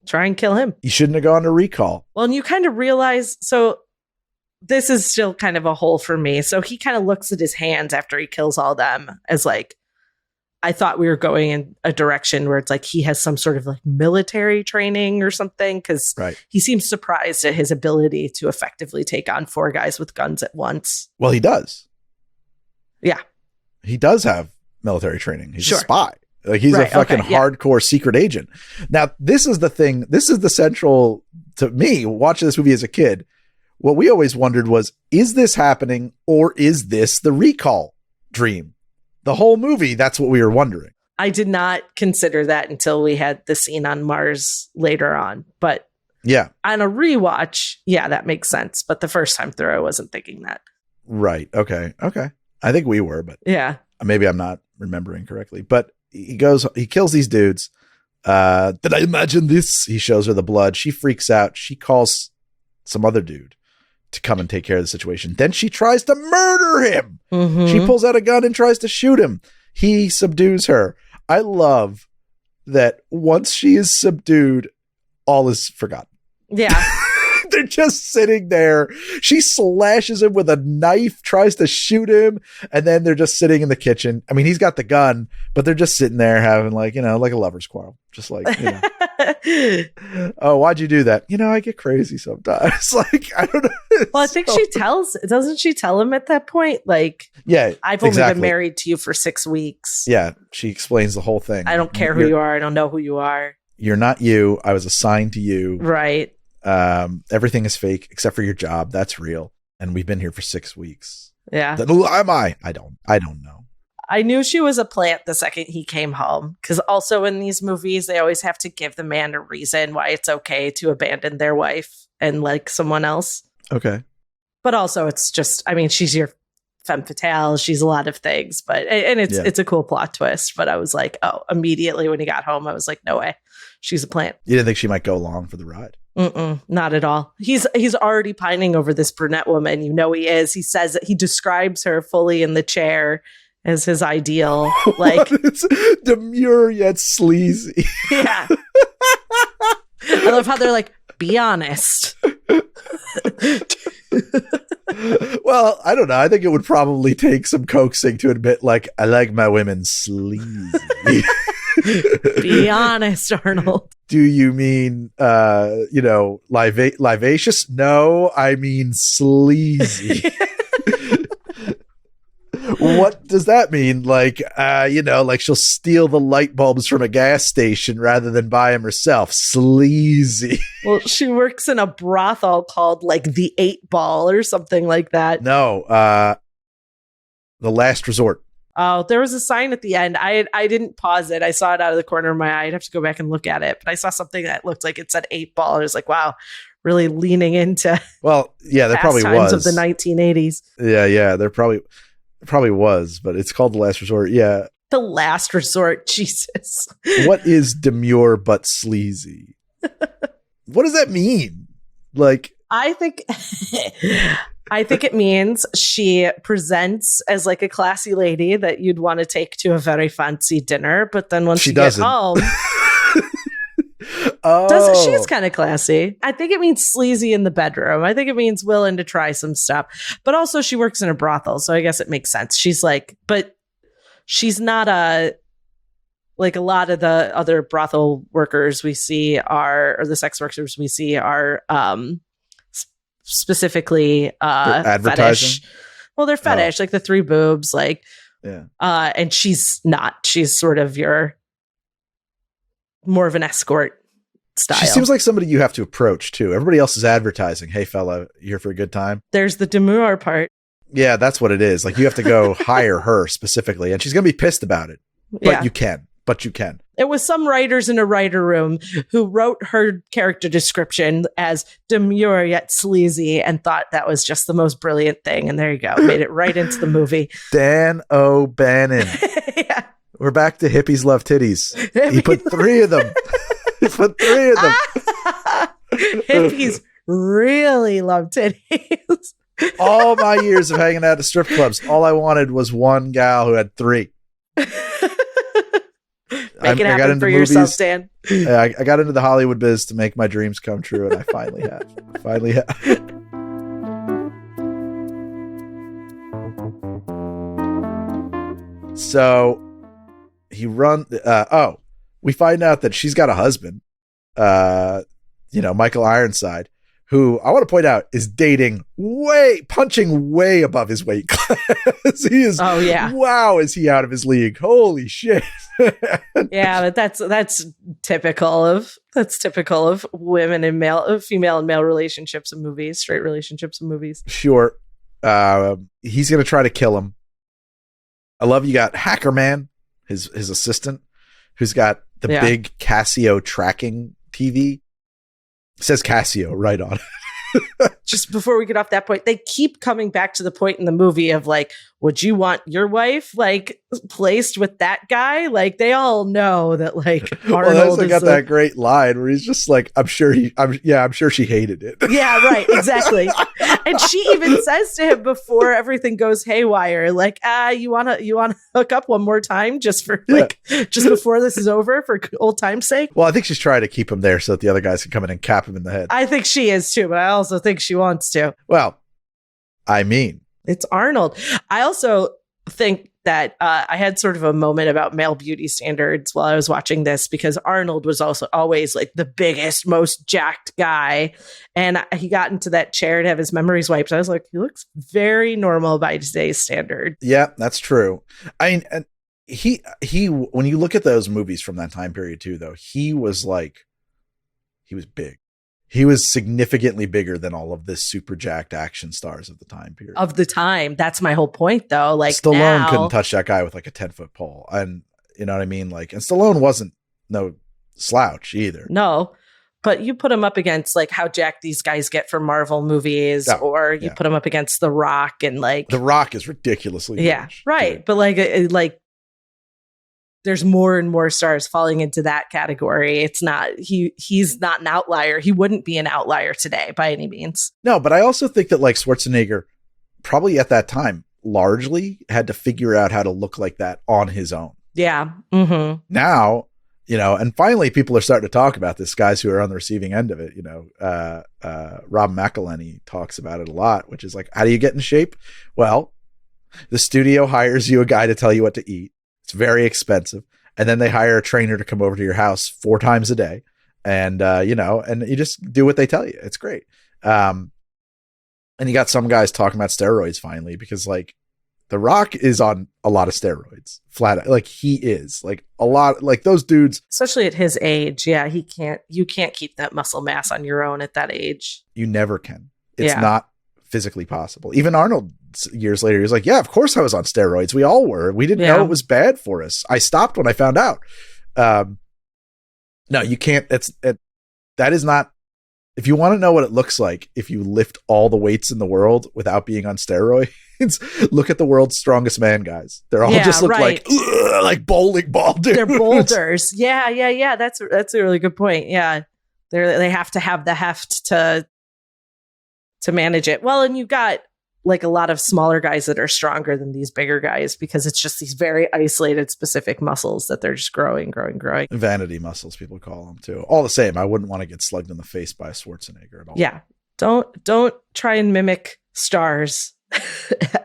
try and kill him. He shouldn't have gone to recall. Well, and you kind of realize, so this is still kind of a hole for me. So he kind of looks at his hands after he kills all them as like, I thought we were going in a direction where it's like he has some sort of like military training or something, because he seems surprised at his ability to effectively take on 4 guys with guns at once. Well, he does. Yeah. He does have military training. He's a spy. Like he's a fucking hardcore secret agent. Now, this is the thing. This is the central to me watching this movie as a kid. What we always wondered was, is this happening or is this the recall dream? The whole movie, that's what we were wondering. I did not consider that until we had the scene on Mars later on. But yeah, on a rewatch, yeah, that makes sense. But the first time through, I wasn't thinking that. Right. Okay. I think we were, but yeah, maybe I'm not remembering correctly. But he kills these dudes. Did I imagine this? He shows her the blood. She freaks out. She calls some other dude to come and take care of the situation. Then she tries to murder him. Mm-hmm. She pulls out a gun and tries to shoot him. He subdues her. I love that once she is subdued, all is forgotten. Yeah. They're just sitting there. She slashes him with a knife, tries to shoot him, and then they're just sitting in the kitchen. I mean, he's got the gun, but they're just sitting there having like a lover's quarrel. Just like, oh, why'd you do that? I get crazy sometimes. Like, I don't know. Well, I think doesn't she tell him at that point? Like, yeah, I've only been married to you for 6 weeks. Yeah. She explains the whole thing. I don't care who you are. I don't know who you are. You're not you. I was assigned to you. Right. Everything is fake except for your job. That's real. And we've been here for 6 weeks. Yeah. Then who am I? I don't know. I knew she was a plant the second he came home. Because also in these movies, they always have to give the man a reason why it's okay to abandon their wife and like someone else. Okay. But also it's just, I mean, she's your femme fatale. She's a lot of things, but, and it's a cool plot twist. But I was like, oh, immediately when he got home, I was like, no way. She's a plant. You didn't think she might go along for the ride? Not at all. He's already pining over this brunette woman. He is. He says that he describes her fully in the chair as his ideal. Like it's demure yet sleazy. Yeah. I love how they're like, be honest. Well, I don't know. I think it would probably take some coaxing to admit, like, I like my women sleazy. Be honest, Arnold. Do you mean, livacious? No, I mean sleazy. What does that mean? Like, like she'll steal the light bulbs from a gas station rather than buy them herself. Sleazy. Well, she works in a brothel called like the 8 Ball or something like that. No, the Last Resort. Oh, there was a sign at the end. I didn't pause it. I saw it out of the corner of my eye. I'd have to go back and look at it. But I saw something that looked like it said 8 Ball. I was like, wow, really leaning into there probably was of the 1980s. Yeah, there probably was, but it's called The Last Resort. Yeah. The Last Resort. Jesus. What is demure but sleazy? What does that mean? Like, I think it means she presents as like a classy lady that you'd want to take to a very fancy dinner, but then once she gets home, she's kind of classy. I think it means sleazy in the bedroom. I think it means willing to try some stuff, but also she works in a brothel, so I guess it makes sense. She's like, but she's not like a lot of the other brothel workers we see or the sex workers we see are specifically fetish. Well, they're fetish, like the 3 boobs, like and she's not. She's sort of more of an escort style. She seems like somebody you have to approach too. Everybody else is advertising, "Hey fella, you here for a good time?" There's the demure part. Yeah, that's what it is. Like you have to go hire her specifically, and she's gonna be pissed about it. But you can. It was some writers in a writer room who wrote her character description as demure yet sleazy and thought that was just the most brilliant thing. And there you go. Made it right into the movie. Dan O'Bannon. Yeah. We're back to hippies love titties. He put 3 of them. Hippies really love titties. All my years of hanging out at strip clubs, all I wanted was one gal who had 3. Make it happen for yourself, Dan. I got into the Hollywood biz to make my dreams come true, and I finally have. So he we find out that she's got a husband, Michael Ironside, who I want to point out is punching way above his weight class. He is. Oh yeah. Wow, is he out of his league? Holy shit. Yeah, but that's typical of women and female and male relationships in movies, straight relationships in movies. Sure. He's gonna try to kill him. I love you got Hacker Man, his assistant, who's got the big Casio tracking TV. It says Casio right on it. Just before we get off that point, they keep coming back to the point in the movie of like, would you want your wife like placed with that guy? Like they all know that like Arnold got that great line where he's just like, I'm sure she hated it. Yeah, right, exactly. And she even says to him before everything goes haywire, like, you wanna hook up one more time just before this is over for old time's sake? Well, I think she's trying to keep him there so that the other guys can come in and cap him in the head. I think she is too, but I also think she wants to. Well, I mean, it's Arnold. I also think that I had sort of a moment about male beauty standards while I was watching this, because Arnold was also always like the biggest, most jacked guy. And he got into that chair to have his memories wiped. I was like, he looks very normal by today's standard. Yeah, that's true. I mean, and he, when you look at those movies from that time period too, though, he was big. He was significantly bigger than all of this super jacked action stars of the time period. Of the time. That's my whole point, though. Like Stallone couldn't touch that guy with like a 10-foot pole. And you know what I mean? Like, and Stallone wasn't no slouch either. No, but you put him up against like how jacked these guys get for Marvel movies, or you put him up against The Rock, and like The Rock is ridiculously huge, right. Dude. But like there's more and more stars falling into that category. It's not, he's not an outlier. He wouldn't be an outlier today by any means. No, but I also think that like Schwarzenegger probably at that time largely had to figure out how to look like that on his own. Yeah. Mm-hmm. Now, you know, and finally people are starting to talk about this, guys who are on the receiving end of it. You know, Rob McElhenney talks about it a lot, which is like, how do you get in shape? Well, the studio hires you a guy to tell you what to eat. It's very expensive. And then they hire a trainer to come over to your house 4 times a day. And, you know, and you just do what they tell you. It's great. And you got some guys talking about steroids finally, because like The Rock is on a lot of steroids, flat. Like he is like a lot, like those dudes, especially at his age. Yeah. You can't keep that muscle mass on your own at that age. You never can. It's not physically possible. Even Arnold years later, he was like, yeah, of course I was on steroids. We all were. We didn't know it was bad for us. I stopped when I found out. No, you can't. That is not, if you want to know what it looks like, if you lift all the weights in the world without being on steroids, look at the world's strongest man guys. They're all just look like bowling ball dudes. They're boulders. Yeah. That's a really good point. Yeah. They have to have the heft to manage it. Well, and you got like a lot of smaller guys that are stronger than these bigger guys, because it's just these very isolated, specific muscles that they're just growing. Vanity muscles, people call them too. All the same, I wouldn't want to get slugged in the face by a Schwarzenegger at all. Yeah. Don't try and mimic stars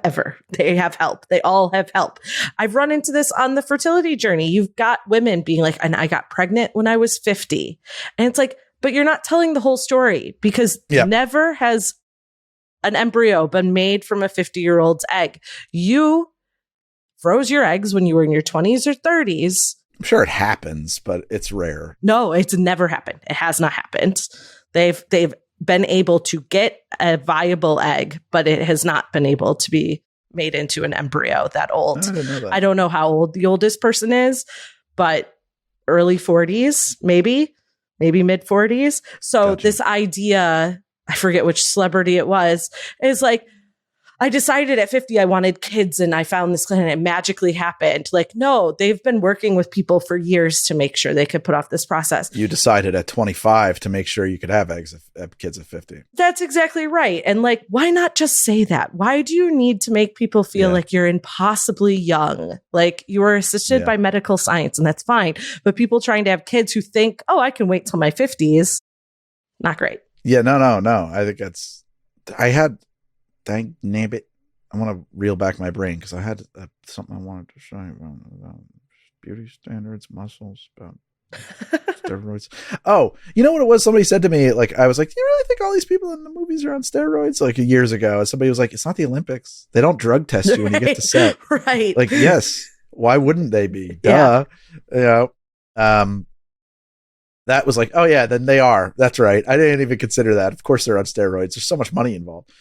ever. They have help. They all have help. I've run into this on the fertility journey. You've got women being like, and I got pregnant when I was 50. And it's like, but you're not telling the whole story, because never has an embryo been made from a 50-year-old's egg. You froze your eggs when you were in your 20s or 30s. I'm sure it happens, but it's rare. No, it's never happened. It has not happened. They've been able to get a viable egg, but it has not been able to be made into an embryo that old. I didn't know that. I don't know how old the oldest person is, but early 40s, maybe mid 40s. So Gotcha. This idea, I forget which celebrity it was, is like, I decided at 50 I wanted kids and I found this and it magically happened. Like, no, they've been working with people for years to make sure they could put off this process. You decided at 25 to make sure you could have kids at 50. That's exactly right. And like, why not just say that? Why do you need to make people feel like you're impossibly young? Like you are assisted by medical science, and that's fine. But people trying to have kids who think, oh, I can wait till my 50s. Not great. Yeah, no. I think thank nabbit. I want to reel back my brain because I had something I wanted to show you about beauty standards, muscles, about Steroids. Oh, you know what it was? Somebody said to me, like, I was like, do you really think all these people in the movies are on steroids? Like years ago. And somebody was like, it's not the Olympics. They don't drug test you when you get to set. Right. Like, yes. Why wouldn't they be? Yeah. Duh. You know, that was like, oh yeah, then they are. That's right. I didn't even consider that. Of course they're on steroids. There's so much money involved.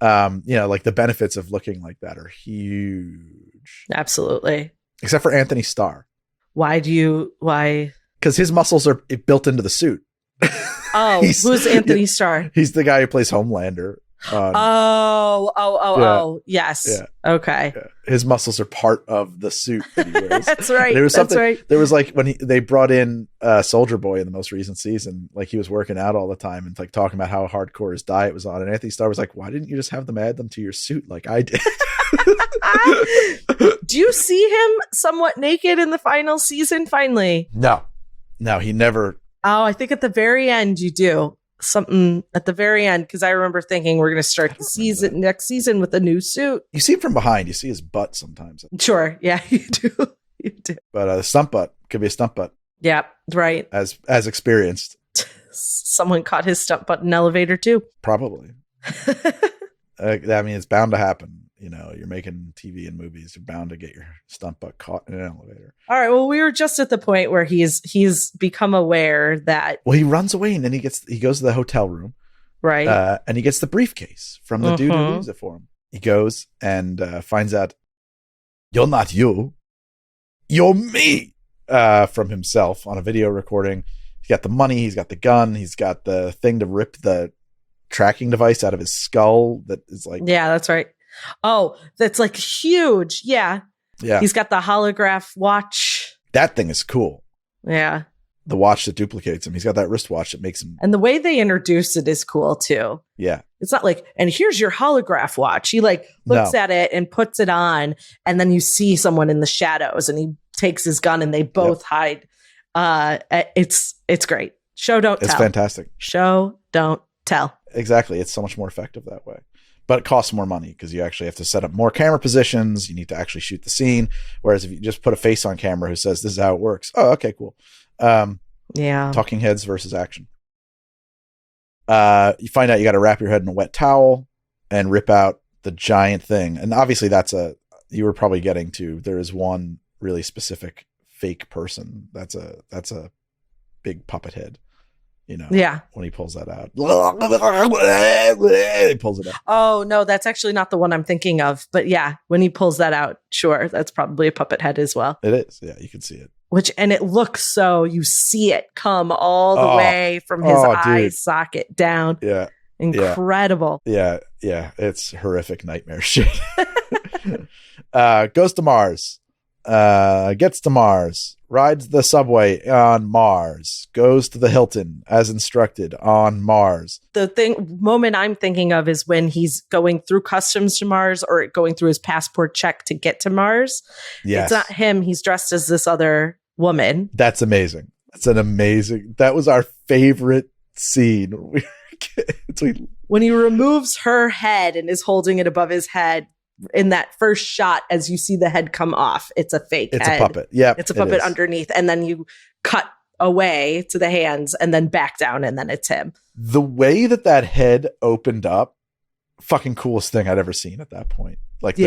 You know, like the benefits of looking like that are huge. Absolutely. Except for Anthony Starr. Why? Because his muscles are built into the suit. Oh, who's Anthony Starr? He's the guy who plays Homelander. Yes. Yeah. Okay. Yeah. His muscles are part of the suit that he wears. That's right. There was That's right. There was like when they brought in Soldier Boy in the most recent season, like he was working out all the time and like talking about how hardcore his diet was on. And Anthony Starr was like, "Why didn't you just have them add them to your suit like I did?" Do you see him somewhat naked in the final season? Finally, no, he never. Oh, I think at the very end you do something at the very end, because I remember thinking we're going to start the next season with a new suit. You see him from behind. You see his butt sometimes. Sure, yeah, you do. You do. But a stunt butt could be a stunt butt. Yeah, right. As experienced. Someone caught his stunt butt in an elevator too. Probably. I mean, it's bound to happen. You know, you're making TV and movies. You're bound to get your stunt butt caught in an elevator. All right. Well, we were just at the point where he's become aware that. Well, he runs away and then he goes to the hotel room, right? And he gets the briefcase from the dude who leaves it for him. He goes and finds out you're not you, you're me. From himself on a video recording. He's got the money. He's got the gun. He's got the thing to rip the tracking device out of his skull. That is like, yeah, that's right. Oh, that's like huge. Yeah. Yeah. He's got the holograph watch. That thing is cool. Yeah. The watch that duplicates him. He's got that wristwatch that makes him. And the way they introduce it is cool too. Yeah. It's not like, and here's your holograph watch. He like looks at it and puts it on, and then you see someone in the shadows and he takes his gun and they both hide. It's great. Show, don't tell. It's fantastic. Show, don't tell. Exactly. It's so much more effective that way. But it costs more money because you actually have to set up more camera positions. You need to actually shoot the scene. Whereas if you just put a face on camera who says, this is how it works. Oh, okay, cool. Yeah. Talking heads versus action. You find out you got to wrap your head in a wet towel and rip out the giant thing. And obviously you were probably getting to, there is one really specific fake person. That's a big puppet head. You know, when he pulls that out, he pulls it out. Oh no, that's actually not the one I'm thinking of. But yeah, when he pulls that out, sure, that's probably a puppet head as well. It is. Yeah, you can see it. And it looks so, you see it come all the way from his eye socket down. Yeah. Incredible. Yeah. It's horrific nightmare shit. Goes to Mars. Gets to Mars. Rides the subway on Mars. Goes to the Hilton as instructed on Mars. The moment I'm thinking of is when he's going through customs to Mars or going through his passport check to get to Mars. Yes. It's not him. He's dressed as this other woman. That's amazing. That was our favorite scene when we were kids. When he removes her head and is holding it above his head in that first shot, as you see the head come off, it's a fake head. It's a puppet. Yeah. It's a puppet underneath. And then you cut away to the hands and then back down and then it's him. The way that head opened up, fucking coolest thing I'd ever seen at that point. Like,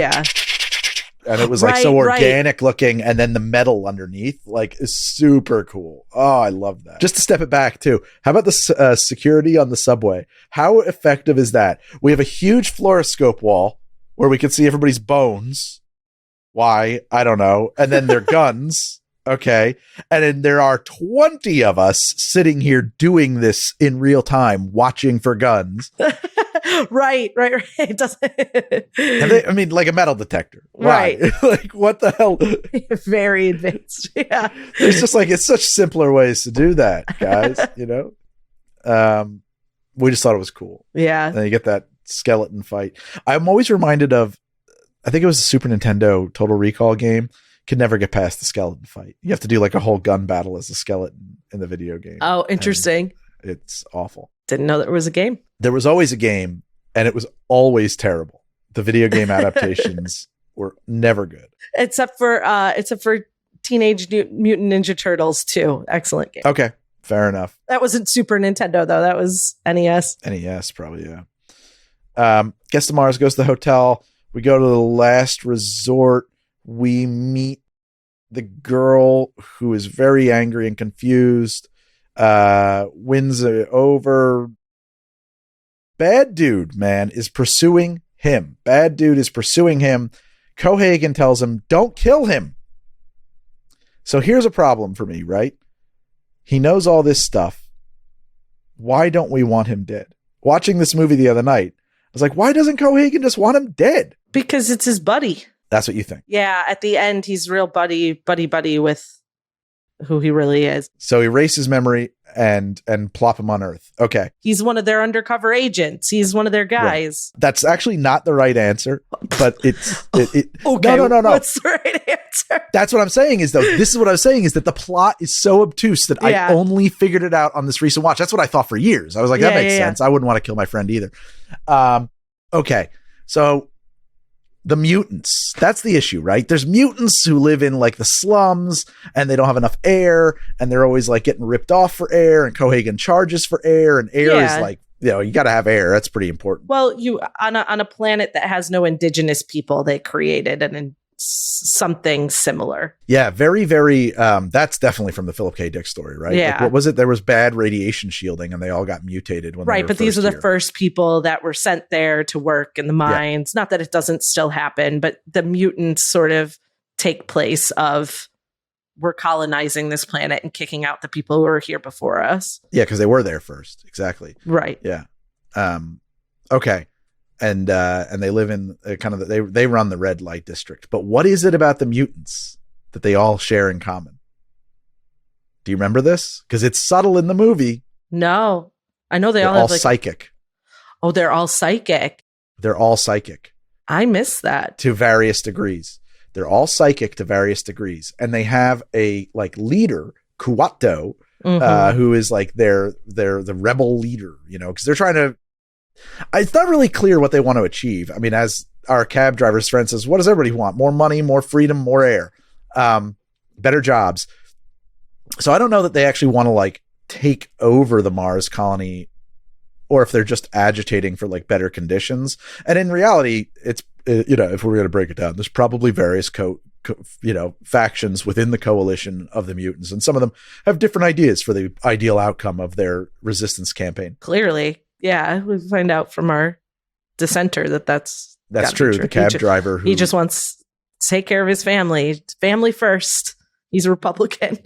and it was like so organic looking, and then the metal underneath, like, is super cool. Oh, I love that. Just to step it back too. How about the security on the subway? How effective is that? We have a huge fluoroscope wall where we can see everybody's bones. Why? I don't know. And then their guns. Okay. And then there are 20 of us sitting here doing this in real time, watching for guns. Right. It doesn't. Like a metal detector. Why? Right. Like, what the hell? Very advanced. Yeah. It's just like, it's such simpler ways to do that, guys. You know? We just thought it was cool. Yeah. And then you get that skeleton fight. I'm always reminded of, I think it was a Super Nintendo Total Recall game. Could never get past the skeleton fight. You have to do like a whole gun battle as a skeleton in the video game. Oh, interesting. And it's awful. Didn't know there was a game. There was always a game, and it was always terrible. The video game adaptations were never good. Except for Teenage Mutant Ninja Turtles 2. Excellent game. Okay, fair enough. That wasn't Super Nintendo, though. That was NES. NES, probably, yeah. Gets to Mars, goes to the hotel. We go to the last resort. We meet the girl who is very angry and confused. Wins it over. Bad dude, man, is pursuing him. Bad dude is pursuing him. Cohaagen tells him, don't kill him. So here's a problem for me, right? He knows all this stuff. Why don't we want him dead? Watching this movie the other night, I was like, why doesn't Cohaagen just want him dead? Because it's his buddy. That's what you think. Yeah, at the end, he's real buddy with who he really is. So erase his memory and plop him on Earth. Okay. He's one of their undercover agents. He's one of their guys. Right. That's actually not the right answer, but it's okay. No. What's the right answer? That's what I'm saying is, though, this is what I was saying is that the plot is so obtuse that I only figured it out on this recent watch. That's what I thought for years. I was like, that makes sense. I wouldn't want to kill my friend either. Okay. So the mutants, that's the issue, right? There's mutants who live in like the slums and they don't have enough air and they're always like getting ripped off for air, and Cohaagen charges for air, and air is like, you know, you got to have air. That's pretty important. Well, you on a planet that has no indigenous people, they created something similar. Yeah, very, very. That's definitely from the Philip K. Dick story, right? Yeah. Like, what was it? There was bad radiation shielding, and they all got mutated when. Right, but these are the first people that were sent there to work in the mines. Yeah. Not that it doesn't still happen, but the mutants sort of take place of we're colonizing this planet and kicking out the people who were here before us. Yeah, because they were there first. Exactly. Right. Yeah. Okay. And they live in they run the red light district. But what is it about the mutants that they all share in common? Do you remember this? Because it's subtle in the movie. No, I know they're all have like psychic. Oh, they're all psychic. They're all psychic. I missed that. To various degrees. They're all psychic to various degrees, and they have a like leader, Kuato, who is like the rebel leader. You know, because they're trying to. It's not really clear what they want to achieve. I mean, as our cab driver's friend says, what does everybody want? More money, more freedom, more air, better jobs. So I don't know that they actually want to like take over the Mars colony, or if they're just agitating for like better conditions. And in reality, it's, you know, if we're going to break it down, there's probably various factions within the coalition of the mutants. And some of them have different ideas for the ideal outcome of their resistance campaign. Clearly. Yeah, we find out from our dissenter that's true. The cab driver he just wants to take care of his family first. He's a Republican.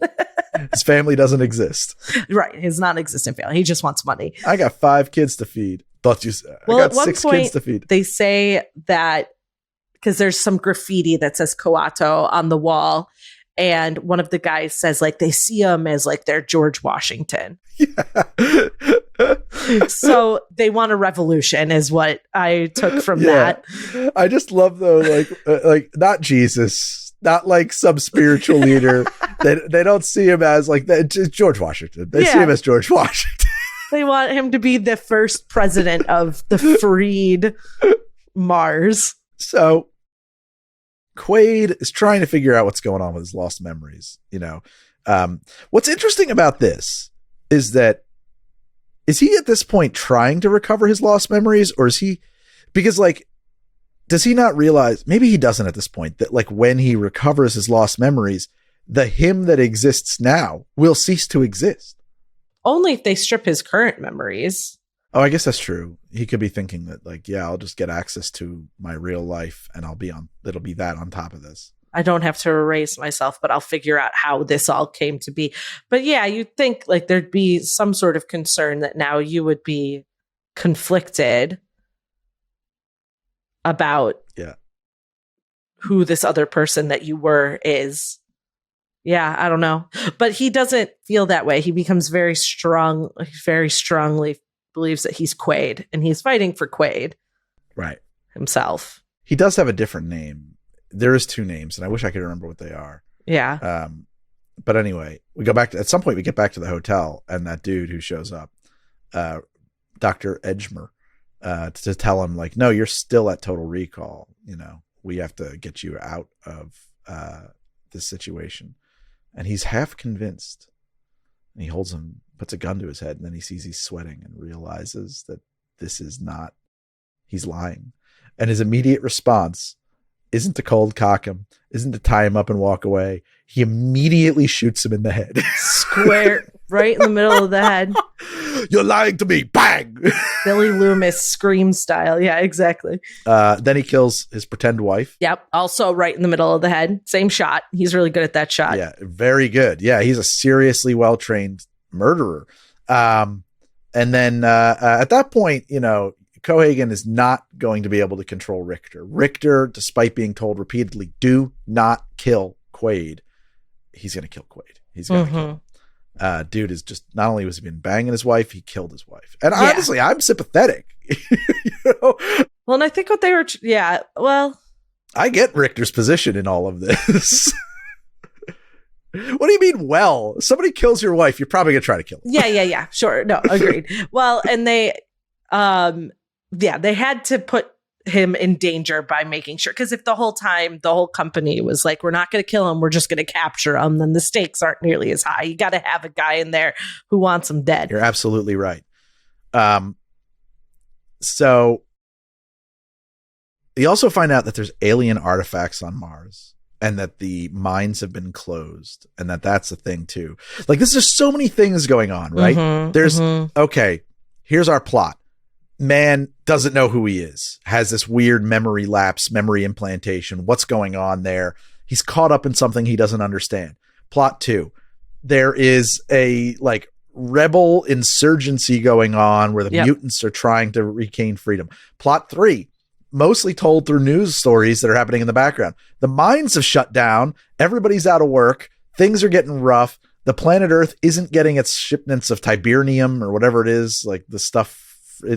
His family doesn't exist. Right, his non-existent family. He just wants money. I got 5 kids to feed. I got 6 kids to feed. They say that because there's some graffiti that says Coato on the wall. And one of the guys says, like, they see him as like their George Washington. Yeah. So they want a revolution is what I took from that. I just love though, like not Jesus, not like some spiritual leader. They don't see him as like George Washington. They see him as George Washington. They want him to be the first president of the freed Mars. So Quaid is trying to figure out what's going on with his lost memories. You know, what's interesting about this is that is he at this point trying to recover his lost memories, or is he, because like, does he not realize, maybe he doesn't at this point, that like when he recovers his lost memories, the him that exists now will cease to exist? Only if they strip his current memories. Oh, I guess that's true. He could be thinking that like, yeah, I'll just get access to my real life and it'll be that on top of this. I don't have to erase myself, but I'll figure out how this all came to be. But yeah, you'd think like there'd be some sort of concern that now you would be conflicted about who this other person that you were is. Yeah, I don't know. But he doesn't feel that way. He becomes very strongly believes that he's Quaid, and he's fighting for Quaid. Right. Himself. He does have a different name. There is 2 names, and I wish I could remember what they are. Yeah. But anyway, we go back to, at some point we get back to the hotel, and that dude who shows up, Dr. Edgemer, to tell him like, no, you're still at total recall. You know, we have to get you out of this situation. And he's half convinced. And he holds him, puts a gun to his head, and then he sees he's sweating and realizes that this is not, he's lying. And his immediate response isn't to cold cock him, isn't to tie him up and walk away. He immediately shoots him in the head. Square, right in the middle of the head. You're lying to me. Bang! Billy Loomis scream style. Yeah, exactly. Then he kills his pretend wife. Yep. Also right in the middle of the head. Same shot. He's really good at that shot. Yeah, very good. Yeah, he's a seriously well-trained murderer. And then at that point, you know, Cohaagen is not going to be able to control Richter. Richter, despite being told repeatedly, do not kill Quaid. He's going to kill Quaid. He's going to kill him. Dude is just, not only was he been banging his wife, he killed his wife. And honestly, I'm sympathetic. You know? Well, and I think what they were, I get Richter's position in all of this. What do you mean, well? Somebody kills your wife, you're probably going to try to kill them. Yeah. Sure. No, agreed. Well, and they had to put him in danger by making sure, because if the whole time the whole company was like, we're not going to kill him, we're just going to capture him, then the stakes aren't nearly as high. You got to have a guy in there who wants him dead. You're absolutely right. So you also find out that there's alien artifacts on Mars and that the mines have been closed and that's a thing too. Like, this is so many things going on, right? Okay, here's our plot. Man doesn't know who he is, has this weird memory lapse, memory implantation. What's going on there? He's caught up in something he doesn't understand. Plot 2. There is a rebel insurgency going on where the mutants are trying to regain freedom. Plot 3, mostly told through news stories that are happening in the background. The mines have shut down. Everybody's out of work. Things are getting rough. The planet Earth isn't getting its shipments of Tibernium or whatever it is, like the stuff.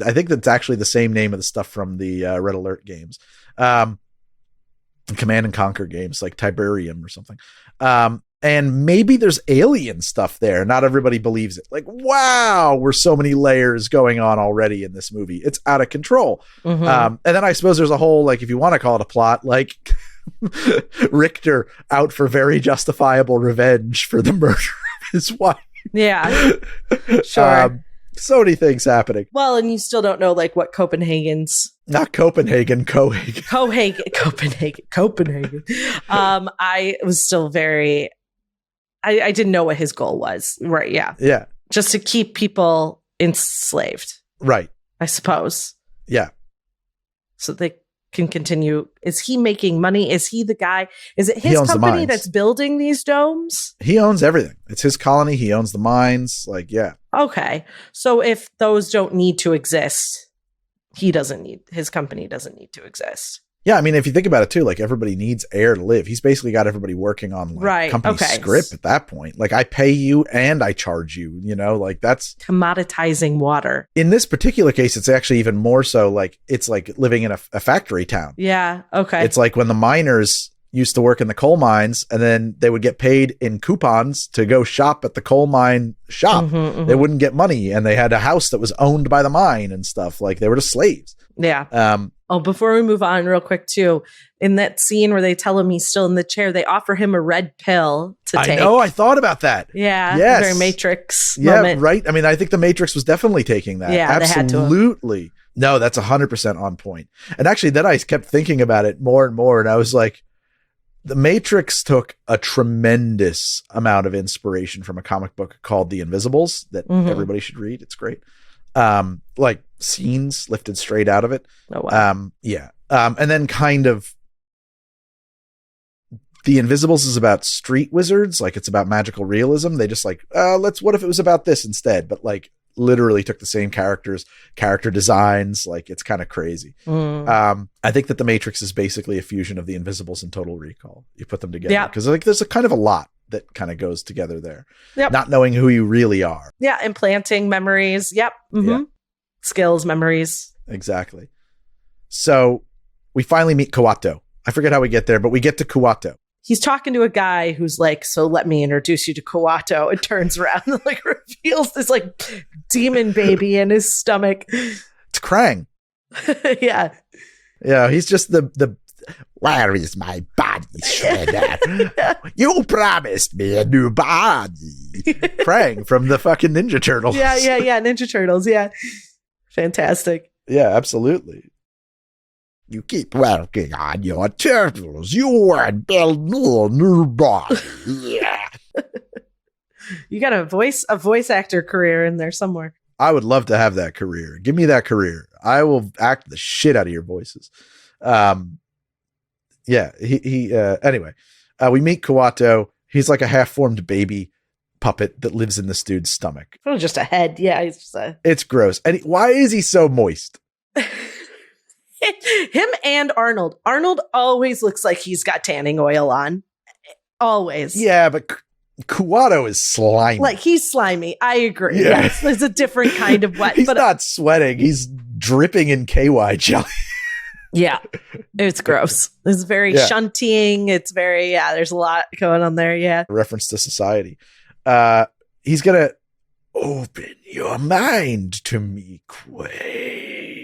I think that's actually the same name of the stuff from the Red Alert games. Command and Conquer games, like Tiberium or something. And maybe there's alien stuff there. Not everybody believes it. Like, wow, we're so many layers going on already in this movie. It's out of control. And then I suppose there's a whole, if you want to call it a plot, Richter out for very justifiable revenge for the murder of his wife. Yeah, sure. So many things happening. Well, and you still don't know what Copenhagen's. Not Copenhagen, Cohaagen. Copenhagen. I was still very. I didn't know what his goal was. Right? Yeah. Yeah. Just to keep people enslaved. Right. I suppose. Yeah. So they can continue. Is he making money? Is he the guy? Is it his company that's building these domes? He owns everything. It's his colony. He owns the mines. Yeah. Okay. So if those don't need to exist, his company doesn't need to exist. Yeah. I mean, if you think about it too, everybody needs air to live. He's basically got everybody working on company script at that point. I pay you and I charge you, that's commoditizing water. In this particular case, it's actually even more so it's like living in a factory town. Yeah. Okay. It's like when the miners used to work in the coal mines and then they would get paid in coupons to go shop at the coal mine shop. They wouldn't get money and they had a house that was owned by the mine and stuff. They were just slaves. Yeah. Before we move on real quick too, in that scene where they tell him he's still in the chair, they offer him a red pill to take. I know. I thought about that. Yeah. Yes. Very Matrix moment. Yeah, right. I mean, I think the Matrix was definitely taking that. Yeah, absolutely. No, that's 100% on point. And actually then I kept thinking about it more and more. And I was like, the Matrix took a tremendous amount of inspiration from a comic book called The Invisibles that everybody should read. It's great. Scenes lifted straight out of it. Oh, wow. Yeah. And then kind of The Invisibles is about street wizards. It's about magical realism. They just what if it was about this instead? But literally took the same character designs. It's kind of crazy. I think that the Matrix is basically a fusion of The Invisibles and Total Recall. You put them together because there's a kind of a lot that kind of goes together there. Yep. Not knowing who you really are. Yeah. Implanting memories. Yep. Yeah. Skills, memories. Exactly. So we finally meet Kuato. I forget how we get there, but we get to Kuato. He's talking to a guy who's so let me introduce you to Kuato. It turns around and reveals this demon baby in his stomach. It's Krang. Yeah. Yeah. He's just the Where is my body, Shredder? You promised me a new body. Praying from the fucking Ninja Turtles. Yeah. Ninja Turtles. Yeah. Fantastic. Yeah, absolutely. You keep working on your turtles. You won't build me a new body. Yeah. You got a voice actor career in there somewhere. I would love to have that career. Give me that career. I will act the shit out of your voices. Yeah. Anyway, we meet Kawato. He's like a half-formed baby puppet that lives in this dude's stomach. Oh, just a head. Yeah. It's gross. And why is he so moist? Him and Arnold. Arnold always looks like he's got tanning oil on. Always. Yeah, but Kawato is slimy. Like, he's slimy. I agree. Yeah. Yes, there's a different kind of wet. He's not sweating. He's dripping in KY jelly. Yeah. It's gross. It's very shunting. It's very, there's a lot going on there. Yeah. Reference to society. He's going to open your mind to me, Quaid.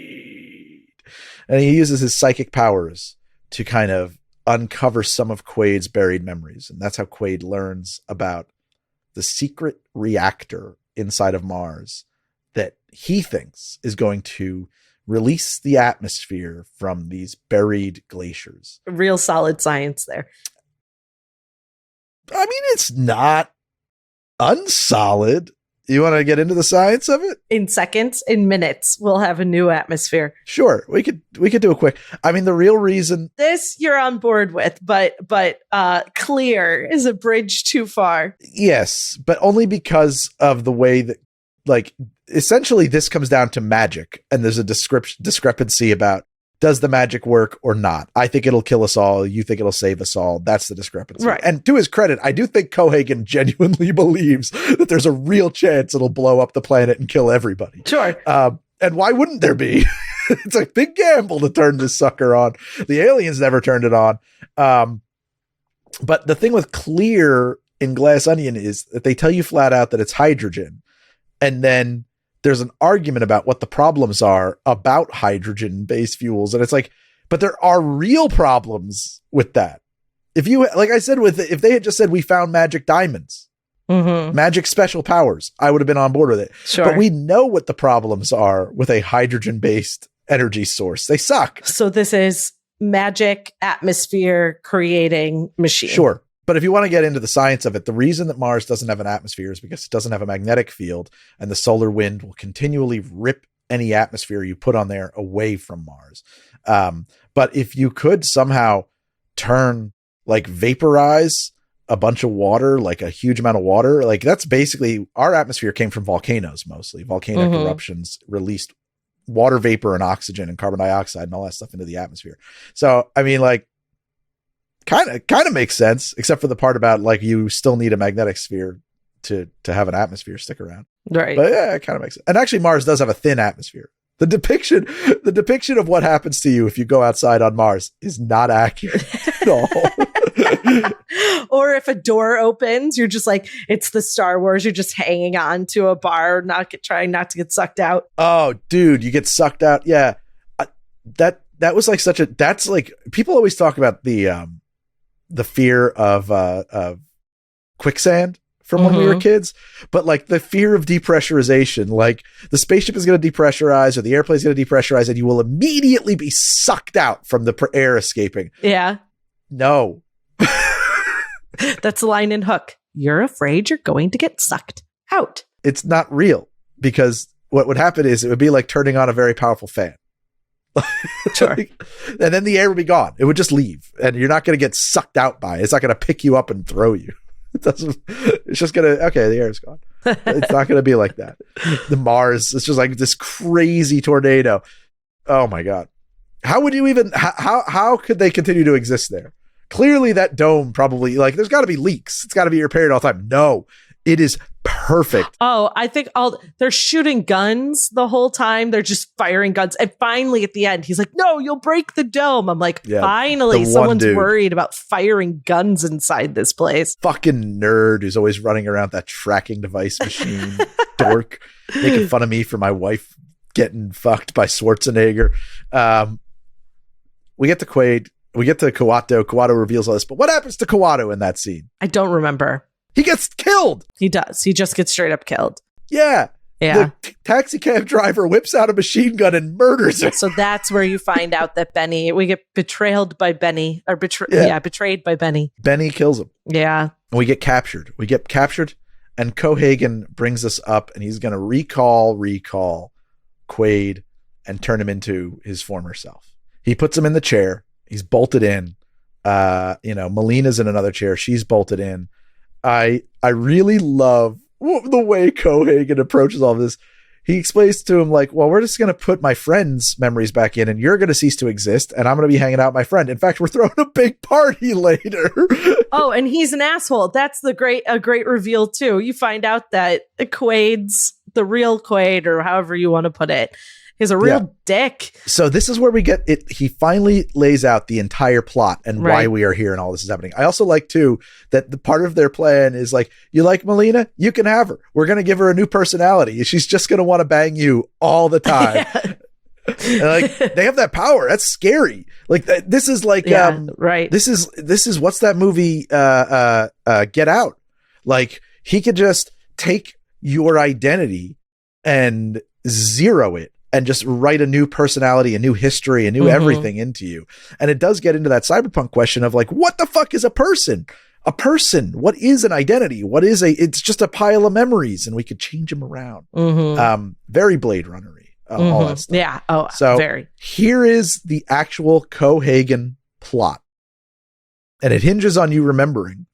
And he uses his psychic powers to kind of uncover some of Quaid's buried memories. And that's how Quaid learns about the secret reactor inside of Mars that he thinks is going to release the atmosphere from these buried glaciers. Real solid science there. I mean, it's not unsolid. You want to get into the science of it? In seconds, in minutes, we'll have a new atmosphere. Sure. We could do a quick. I mean, the real reason this you're on board with, but clear is a bridge too far. Yes, but only because of the way that, like, essentially this comes down to magic, and there's a discrepancy about does the magic work or not. I think it'll kill us all. You think it'll save us all. That's the discrepancy. Right. And to his credit, I do think Cohagen genuinely believes that there's a real chance it'll blow up the planet and kill everybody. Sure. And why wouldn't there be? It's a big gamble to turn this sucker on. The aliens never turned it on. But the thing with clear in Glass Onion is that they tell you flat out that it's hydrogen. And then there's an argument about what the problems are about hydrogen-based fuels. And it's like, but there are real problems with that. If you, like I said, if they had just said we found magic diamonds, magic special powers, I would have been on board with it. Sure. But we know what the problems are with a hydrogen-based energy source. They suck. So this is magic atmosphere creating machine. Sure. But if you want to get into the science of it, the reason that Mars doesn't have an atmosphere is because it doesn't have a magnetic field, and the solar wind will continually rip any atmosphere you put on there away from Mars. But if you could somehow vaporize a bunch of water, like a huge amount of water, like that's basically our atmosphere came from volcanoes mostly. Volcanic eruptions released water vapor and oxygen and carbon dioxide and all that stuff into the atmosphere. So, I mean, like, kind of makes sense, except for the part about like you still need a magnetic sphere to have an atmosphere stick around. Right. But yeah, it kind of makes sense. And actually Mars does have a thin atmosphere. The depiction of what happens to you if you go outside on Mars is not accurate at all. Or if a door opens, you're just like, it's the Star Wars, you're just hanging on to a bar, trying not to get sucked out. Oh, dude, you get sucked out. Yeah. That was like that's like, people always talk about the fear of quicksand from when we were kids, but like the fear of depressurization, like the spaceship is going to depressurize or the airplane is going to depressurize and you will immediately be sucked out from the air escaping. Yeah. No. That's the line in Hook. You're afraid you're going to get sucked out. It's not real, because what would happen is it would be like turning on a very powerful fan. Sure. And then the air would be gone. It would just leave, and you're not going to get sucked out by it. It's not going to pick you up and throw you. It's just going to, okay, the air is gone. It's not going to be like that. The Mars, it's just like this crazy tornado. Oh my God. How would you even, how could they continue to exist there? Clearly that dome probably, like, there's got to be leaks. It's got to be repaired all the time. No, it is perfect. Oh, I think they're shooting guns the whole time. They're just firing guns. And finally at the end, he's like, no, you'll break the dome. I'm like, finally, someone's worried about firing guns inside this place. Fucking nerd who's always running around that tracking device machine. Dork. Making fun of me for my wife getting fucked by Schwarzenegger. We get to Quaid. We get to Kawato. Kawato reveals all this. But what happens to Kawato in that scene? I don't remember. He gets killed. He does. He just gets straight up killed. Yeah. Yeah. The taxi cab driver whips out a machine gun and murders him. So that's where you find out that we get betrayed by Benny. Betrayed by Benny. Benny kills him. Yeah. And we get captured. And Cohagen brings us up, and he's going to recall Quaid and turn him into his former self. He puts him in the chair. He's bolted in. Melina's in another chair. She's bolted in. I really love the way Cohagen approaches all this. He explains to him like, well, we're just going to put my friend's memories back in and you're going to cease to exist and I'm going to be hanging out with my friend. In fact, we're throwing a big party later. Oh, and he's an asshole. That's a great reveal too. You find out that the real Quaid, or however you want to put it, is a real dick. So this is where we get it. He finally lays out the entire plot and why we are here and all this is happening. I also like too that the part of their plan is like, you like Melina? You can have her. We're going to give her a new personality. She's just going to want to bang you all the time. And like they have that power. That's scary. Like this is like, right. This is what's that movie? Get Out. Like he could just take your identity and zero it and just write a new personality, a new history, a new everything into you. And it does get into that cyberpunk question of like, what the fuck is a person? A person. What is an identity? It's just a pile of memories and we could change them around. Very Blade Runner-y, all that stuff. Yeah. Oh, so very. Here is the actual Cohagen plot. And it hinges on you remembering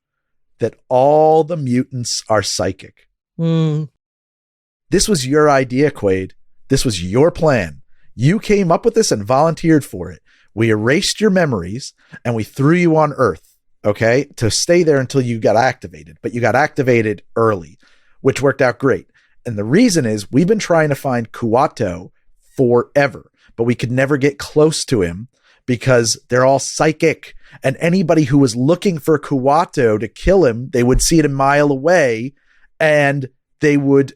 that all the mutants are psychic. This was your idea, Quaid. This was your plan. You came up with this and volunteered for it. We erased your memories and we threw you on Earth, okay, to stay there until you got activated. But you got activated early, which worked out great. And the reason is we've been trying to find Kawato forever, but we could never get close to him because they're all psychic. And anybody who was looking for Kawato to kill him, they would see it a mile away and they would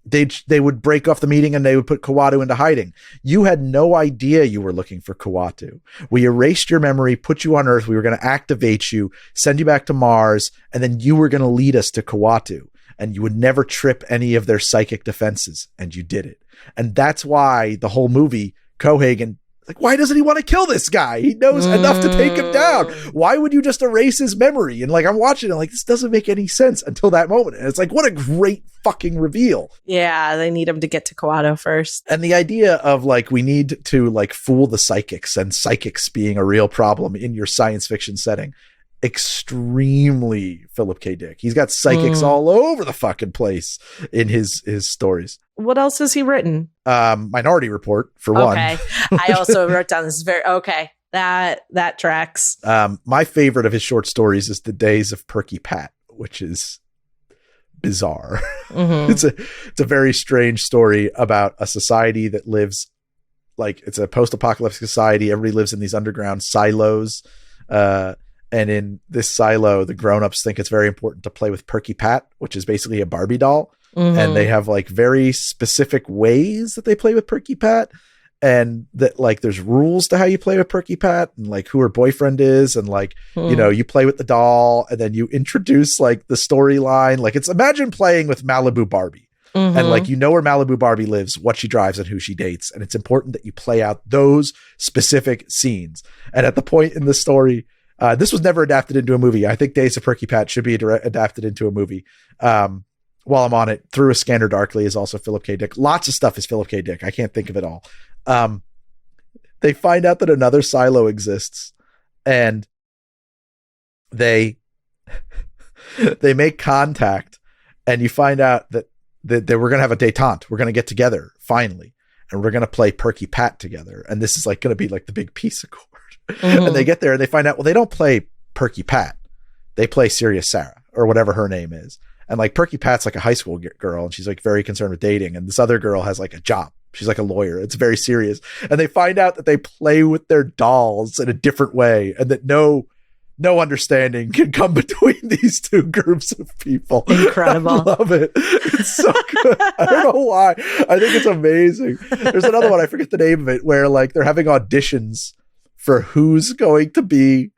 they would break off the meeting and they would put Kawato into hiding. You had no idea you were looking for Kawato. We erased your memory, put you on Earth. We were going to activate you, send you back to Mars, and then you were going to lead us to Kawato. And you would never trip any of their psychic defenses. And you did it. And that's why the whole movie, Cohagen, like, why doesn't he want to kill this guy? He knows enough to take him down. Why would you just erase his memory? And like, I'm watching it, like, this doesn't make any sense until that moment. And it's like, what a great fucking reveal. Yeah, they need him to get to Kawato first. And the idea of like, we need to like fool the psychics and psychics being a real problem in your science fiction setting. Extremely Philip K. Dick. He's got psychics all over the fucking place in his stories. What else has he written? Minority Report for one. Okay. I also wrote down this that tracks. My favorite of his short stories is The Days of Perky Pat, which is bizarre. It's a very strange story about a society that lives like, it's a post-apocalyptic society. Everybody lives in these underground silos. And in this silo, the grown-ups think it's very important to play with Perky Pat, which is basically a Barbie doll. And they have like very specific ways that they play with Perky Pat. And that like, there's rules to how you play with Perky Pat and like who her boyfriend is. And like, you know, you play with the doll and then you introduce like the storyline. Like it's, imagine playing with Malibu Barbie. And like, you know where Malibu Barbie lives, what she drives and who she dates. And it's important that you play out those specific scenes. And at the point in the story, this was never adapted into a movie. I think Days of Perky Pat should be adapted into a movie. While I'm on it, Through a Scanner Darkly is also Philip K. Dick. Lots of stuff is Philip K. Dick. I can't think of it all. They find out that another silo exists and they make contact and you find out that we're going to have a detente. We're going to get together finally. And we're going to play Perky Pat together. And this is like going to be like the big peace accord. And they get there and they find out, well, they don't play Perky Pat. They play Serious Sarah or whatever her name is. And like Perky Pat's like a high school girl and she's like very concerned with dating. And this other girl has like a job. She's like a lawyer. It's very serious. And they find out that they play with their dolls in a different way and that no understanding can come between these two groups of people. Incredible. I love it. It's so good. I don't know why. I think it's amazing. There's another one. I forget the name of it where like they're having auditions for who's going to be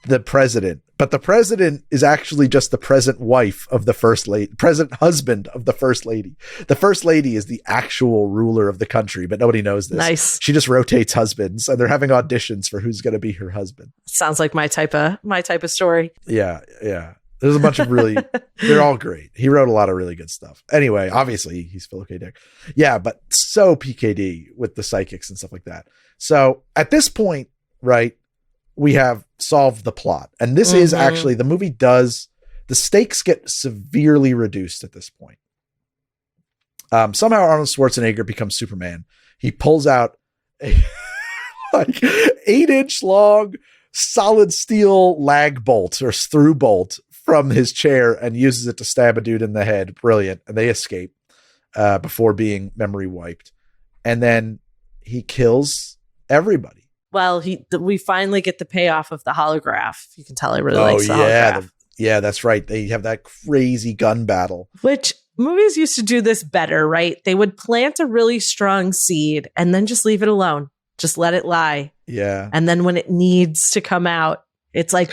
the president. But the president is actually just the present wife of the first lady, present husband of the first lady. The first lady is the actual ruler of the country, but nobody knows this. Nice. She just rotates husbands, and they're having auditions for who's going to be her husband. Sounds like my type of story. Yeah. There's a bunch of really, they're all great. He wrote a lot of really good stuff. Anyway, obviously he's Philip K. Dick. Yeah, but so PKD with the psychics and stuff like that. So at this point, right, we have solved the plot. And this is actually, the movie does, the stakes get severely reduced at this point. Somehow Arnold Schwarzenegger becomes Superman. He pulls out a like 8-inch long solid steel lag bolt or through bolt from his chair and uses it to stab a dude in the head. Brilliant. And they escape before being memory wiped. And then he kills everybody. Well, we finally get the payoff of the holograph. You can tell I really likes the holograph. Yeah, that's right. They have that crazy gun battle. Which movies used to do this better, right? They would plant a really strong seed and then just leave it alone. Just let it lie. Yeah. And then when it needs to come out, it's like,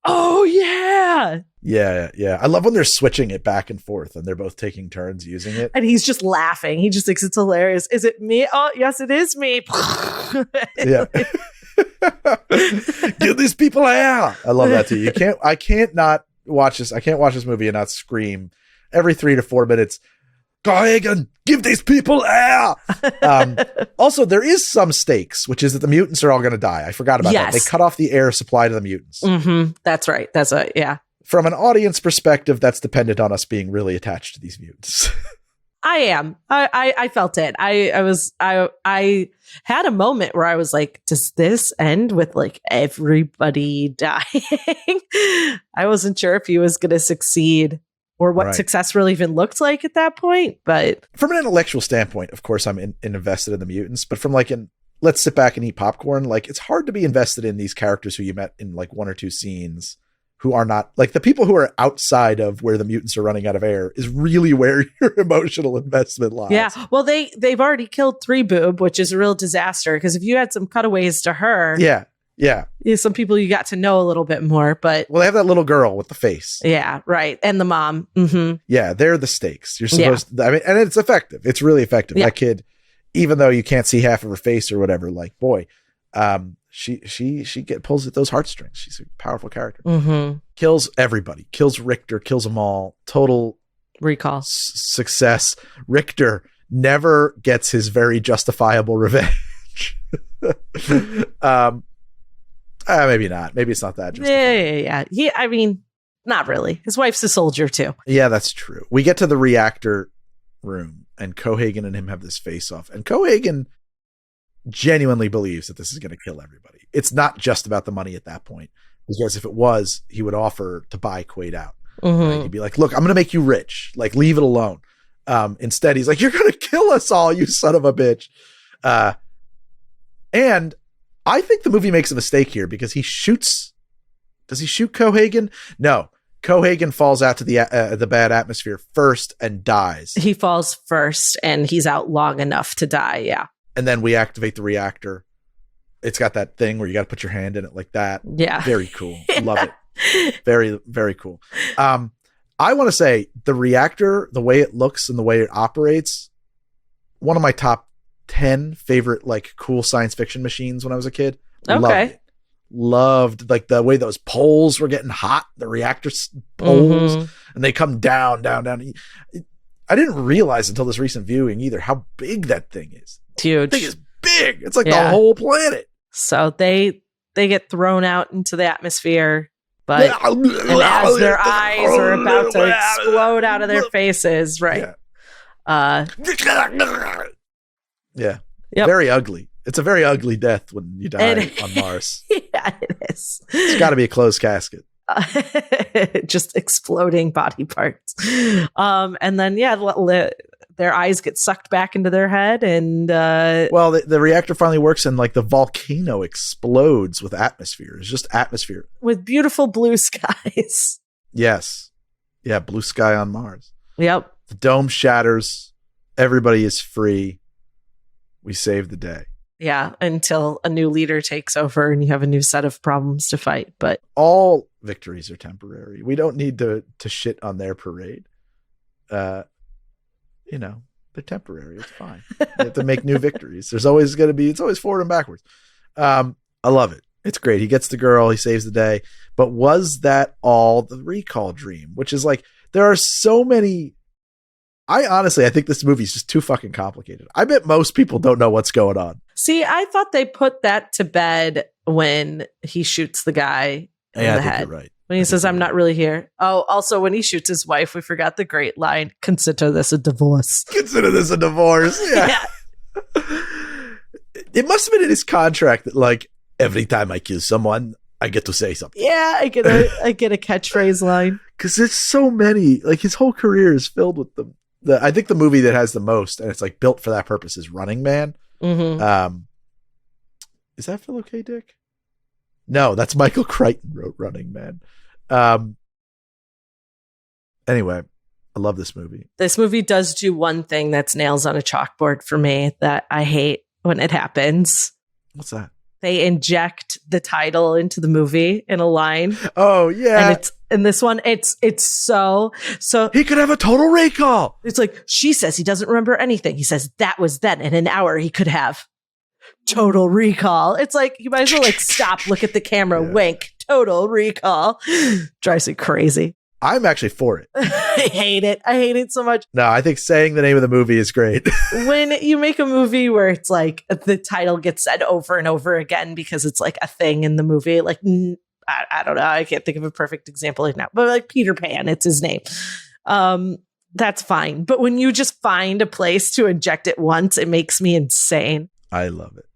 oh, yeah. Yeah. I love when they're switching it back and forth and they're both taking turns using it. And he's just laughing. He just thinks it's hilarious. Is it me? Oh, yes, it is me. Yeah. Give these people air. I love that too. I can't watch this movie and not scream every 3 to 4 minutes. Cohagen, give these people air. Also, there is some stakes, which is that the mutants are all going to die. I forgot about that. They cut off the air supply to the mutants. Mm-hmm. That's right. Yeah. From an audience perspective, that's dependent on us being really attached to these mutants. I am. I felt it. I had a moment where I was like, does this end with like everybody dying? I wasn't sure if he was going to succeed or what success really even looked like at that point. But from an intellectual standpoint, of course, I'm invested in the mutants. But from like let's sit back and eat popcorn. Like, it's hard to be invested in these characters who you met in like 1 or 2 scenes, who are not like the people who are outside of where the mutants are running out of air is really where your emotional investment lies. Yeah. Well, they've already killed 3 Boob, which is a real disaster. Because if you had some cutaways to her. Yeah. Some people you got to know a little bit more, but. Well, they have that little girl with the face. Yeah. Right. And the mom. Mm-hmm. Yeah. They're the stakes. You're supposed to, I mean, and it's effective. It's really effective. Yeah. That kid, even though you can't see half of her face or whatever, like, boy, she pulls at those heartstrings. She's a powerful character. Mm-hmm. Kills everybody. Kills Richter. Kills them all. Total recall. Success. Richter never gets his very justifiable revenge. Maybe not. Maybe it's not that justifiable. Yeah. I mean, not really. His wife's a soldier too. Yeah, that's true. We get to the reactor room and Cohagen and him have this face off, and Cohagen genuinely believes that this is going to kill everybody. It's not just about the money at that point, because if it was, he would offer to buy Quaid out. Mm-hmm. Right? He'd be like, look, I'm going to make you rich. Like, leave it alone. Instead, he's like, you're going to kill us all, you son of a bitch. And I think the movie makes a mistake here because he shoots. Does he shoot Cohagen? No. Cohagen falls out to the bad atmosphere first and dies. He falls first and he's out long enough to die. Yeah. And then we activate the reactor. It's got that thing where you got to put your hand in it like that. Yeah. Very cool. Love it. Very, very cool. I want to say the reactor, the way it looks and the way it operates, one of my top 10 favorite, like, cool science fiction machines when I was a kid. Okay. Loved like the way those poles were getting hot, the reactor poles, and they come down. I didn't realize until this recent viewing either how big that thing is. It's huge. That thing is big. It's like the whole planet. So they get thrown out into the atmosphere, but and as their eyes are about to explode out of their faces, right? Yeah. Very ugly. It's a very ugly death when you die on Mars. Yeah, it is. It's got to be a closed casket. Just exploding body parts. And then, their eyes get sucked back into their head. And well, the reactor finally works and like the volcano explodes with atmosphere. It's just atmosphere. With beautiful blue skies. Yes. Yeah, blue sky on Mars. Yep. The dome shatters. Everybody is free. We save the day. Yeah, until a new leader takes over and you have a new set of problems to fight. But all victories are temporary. We don't need to shit on their parade. They're temporary. It's fine. You have to make new victories. There's always going to be, it's always forward and backwards. I love it. It's great. He gets the girl, he saves the day. But was that all the recall dream? Which is like, there are so many. I think this movie is just too fucking complicated. I bet most people don't know what's going on. See, I thought they put that to bed when he shoots the guy in the head. You're right. When he says, I'm not really here. Oh, also when he shoots his wife, we forgot the great line, consider this a divorce. Consider this a divorce. Yeah. It must have been in his contract that like, every time I kill someone, I get to say something. Yeah, I get a catchphrase line. Because there's so many, like his whole career is filled with them. I think the movie that has the most, and it's like built for that purpose, is Running Man. Mm-hmm. Is that Philip K. Dick? No, that's Michael Crichton wrote Running Man. Anyway, I love this movie. This movie does do one thing that's nails on a chalkboard for me that I hate when it happens. What's that? They inject the title into the movie in a line. Oh yeah. And it's in this one, it's so he could have a total recall. It's like, she says he doesn't remember anything. He says that was then in an hour he could have total recall. It's like, you might as well like stop, look at the camera, wink, total recall. Drives me crazy. I'm actually for it. I hate it so much. No, I think saying the name of the movie is great. When you make a movie where it's like the title gets said over and over again because it's like a thing in the movie, like, I don't know. I can't think of a perfect example right now, but like Peter Pan, it's his name. That's fine. But when you just find a place to inject it once, it makes me insane. I love it.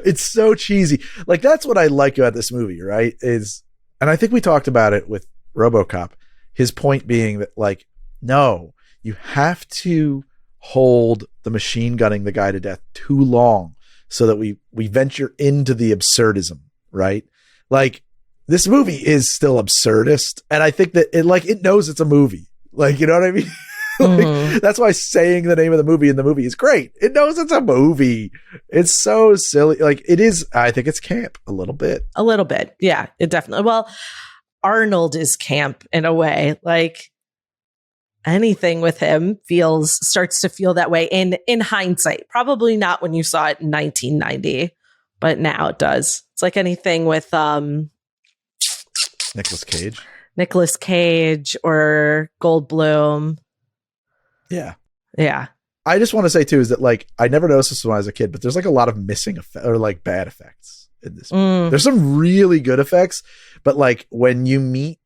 It's so cheesy. Like, that's what I like about this movie, right? And I think we talked about it with RoboCop, his point being that, like, no, you have to hold the machine gunning the guy to death too long so that we venture into the absurdism, right? Like, this movie is still absurdist. And I think that it knows it's a movie. Like, you know what I mean? That's why saying the name of the movie in the movie is great. It knows it's a movie. It's so silly. Like, it is. I think it's camp a little bit. A little bit. Yeah, it definitely. Well, Arnold is camp in a way. Like, anything with him starts to feel that way in hindsight. Probably not when you saw it in 1990, but now it does. It's like anything with Nicolas Cage or Goldblum. Yeah. Yeah. I just want to say too, is that like, I never noticed this when I was a kid, but there's like a lot of missing or like bad effects in this movie. There's some really good effects, but like when you meet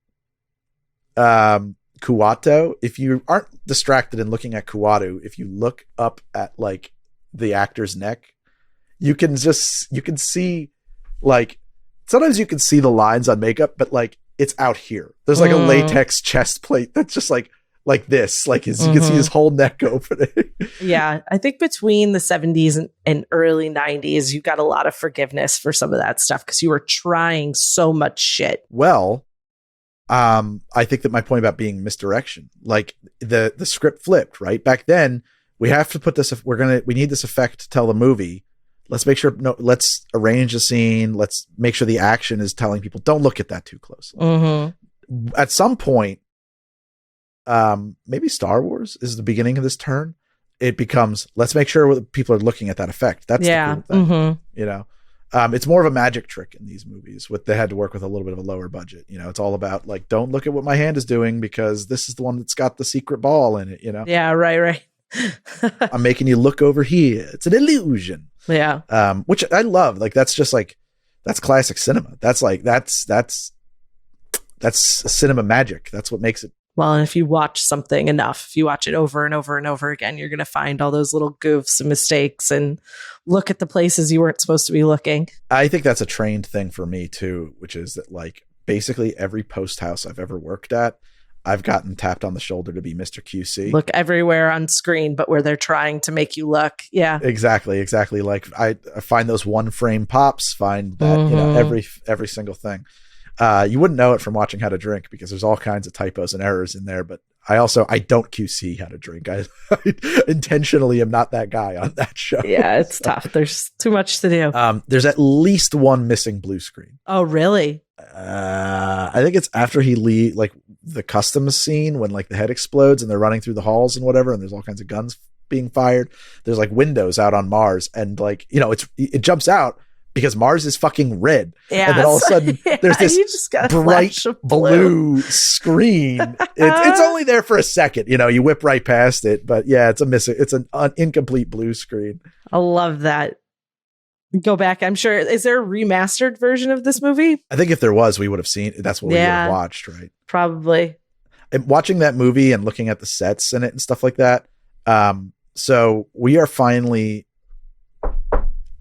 Kuato, if you aren't distracted in looking at Kuato, if you look up at like the actor's neck, you can see, like, sometimes you can see the lines on makeup, but like it's out here. There's like a latex chest plate that's just like this, like you can see his whole neck opening. Yeah. I think between the 70s and early 90s, you got a lot of forgiveness for some of that stuff because you were trying so much shit. Well, I think that my point about being misdirection, like the script flipped, right? Back then, we have to put this, we need this effect to tell the movie. Let's make sure, let's arrange a scene. Let's make sure the action is telling people, don't look at that too closely. At some point, maybe Star Wars is the beginning of this turn. It becomes, let's make sure people are looking at that effect. That's the cool thing, you know? It's more of a magic trick in these movies. They had to work with a little bit of a lower budget. You know, it's all about like, don't look at what my hand is doing because this is the one that's got the secret ball in it, you know? Yeah, right. I'm making you look over here. It's an illusion. Yeah. Which I love. Like, that's just like, that's classic cinema. That's like, that's cinema magic. That's what makes it. Well, and if you watch something enough, if you watch it over and over and over again, you're going to find all those little goofs and mistakes and look at the places you weren't supposed to be looking. I think that's a trained thing for me too, which is that like basically every post house I've ever worked at, I've gotten tapped on the shoulder to be Mr. QC. Look everywhere on screen, but where they're trying to make you look. Yeah, exactly. Like I find those one frame pops, find that, you know, every single thing. You wouldn't know it from watching How to Drink because there's all kinds of typos and errors in there. But I don't QC How to Drink. I intentionally am not that guy on that show. Yeah, it's tough. There's too much to do. There's at least one missing blue screen. Oh, really? I think it's after he like the customs scene when like the head explodes and they're running through the halls and whatever, and there's all kinds of guns being fired. There's like windows out on Mars, and like, you know, it jumps out because Mars is fucking red. Yeah. And then all of a sudden there's this bright blue screen. It's only there for a second. You know, you whip right past it, but yeah, it's an incomplete blue screen. I love that. Go back. I'm sure. Is there a remastered version of this movie? I think if there was, we would have seen it. That's what we would have watched, right? Probably. And watching that movie and looking at the sets in it and stuff like that. So we are finally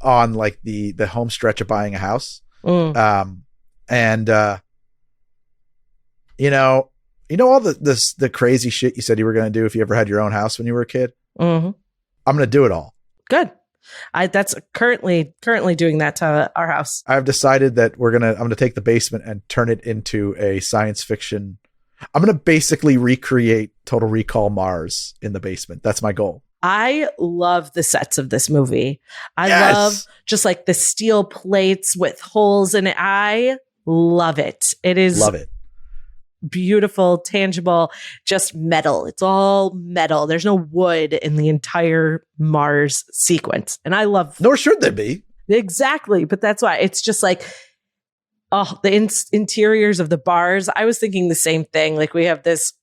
on like the home stretch of buying a house. And you know all the crazy shit you said you were going to do if you ever had your own house when you were a kid. Mm-hmm. I'm going to do it all. Good. That's currently doing that to our house. I've decided that I'm going to take the basement and turn it into a science fiction. I'm going to basically recreate Total Recall Mars in the basement. That's my goal. I love the sets of this movie. I love just like the steel plates with holes in it. I love it. It is beautiful, tangible, just metal. It's all metal. There's no wood in the entire Mars sequence. And I love... Nor should there be. Exactly. But that's why it's just like, the interiors of the bars. I was thinking the same thing. Like we have this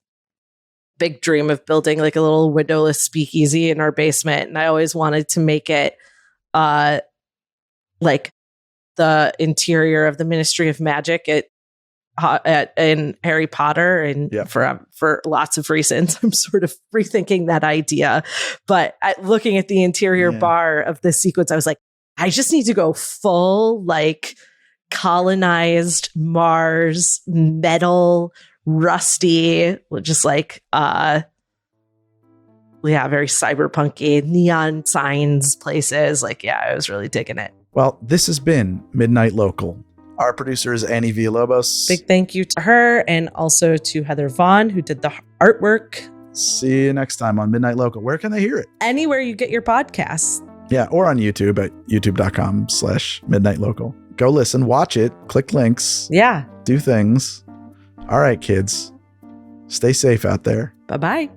big dream of building like a little windowless speakeasy in our basement. And I always wanted to make it like the interior of the Ministry of Magic in Harry Potter. And for lots of reasons, I'm sort of rethinking that idea. But looking at the interior bar of this sequence, I was like, I just need to go full like colonized Mars, metal, rusty, just like very cyberpunky, neon signs, places. Like, yeah, I was really digging it. Well, this has been Midnight Local. Our producer is Annie Villalobos. Big thank you to her, and also to Heather Vaughn, who did the artwork. See you next time on Midnight Local. Where can they hear it? Anywhere you get your podcasts. Yeah, or on YouTube at youtube.com/Midnight Local. Go listen, watch it, click links. Yeah. Do things. All right, kids. Stay safe out there. Bye-bye.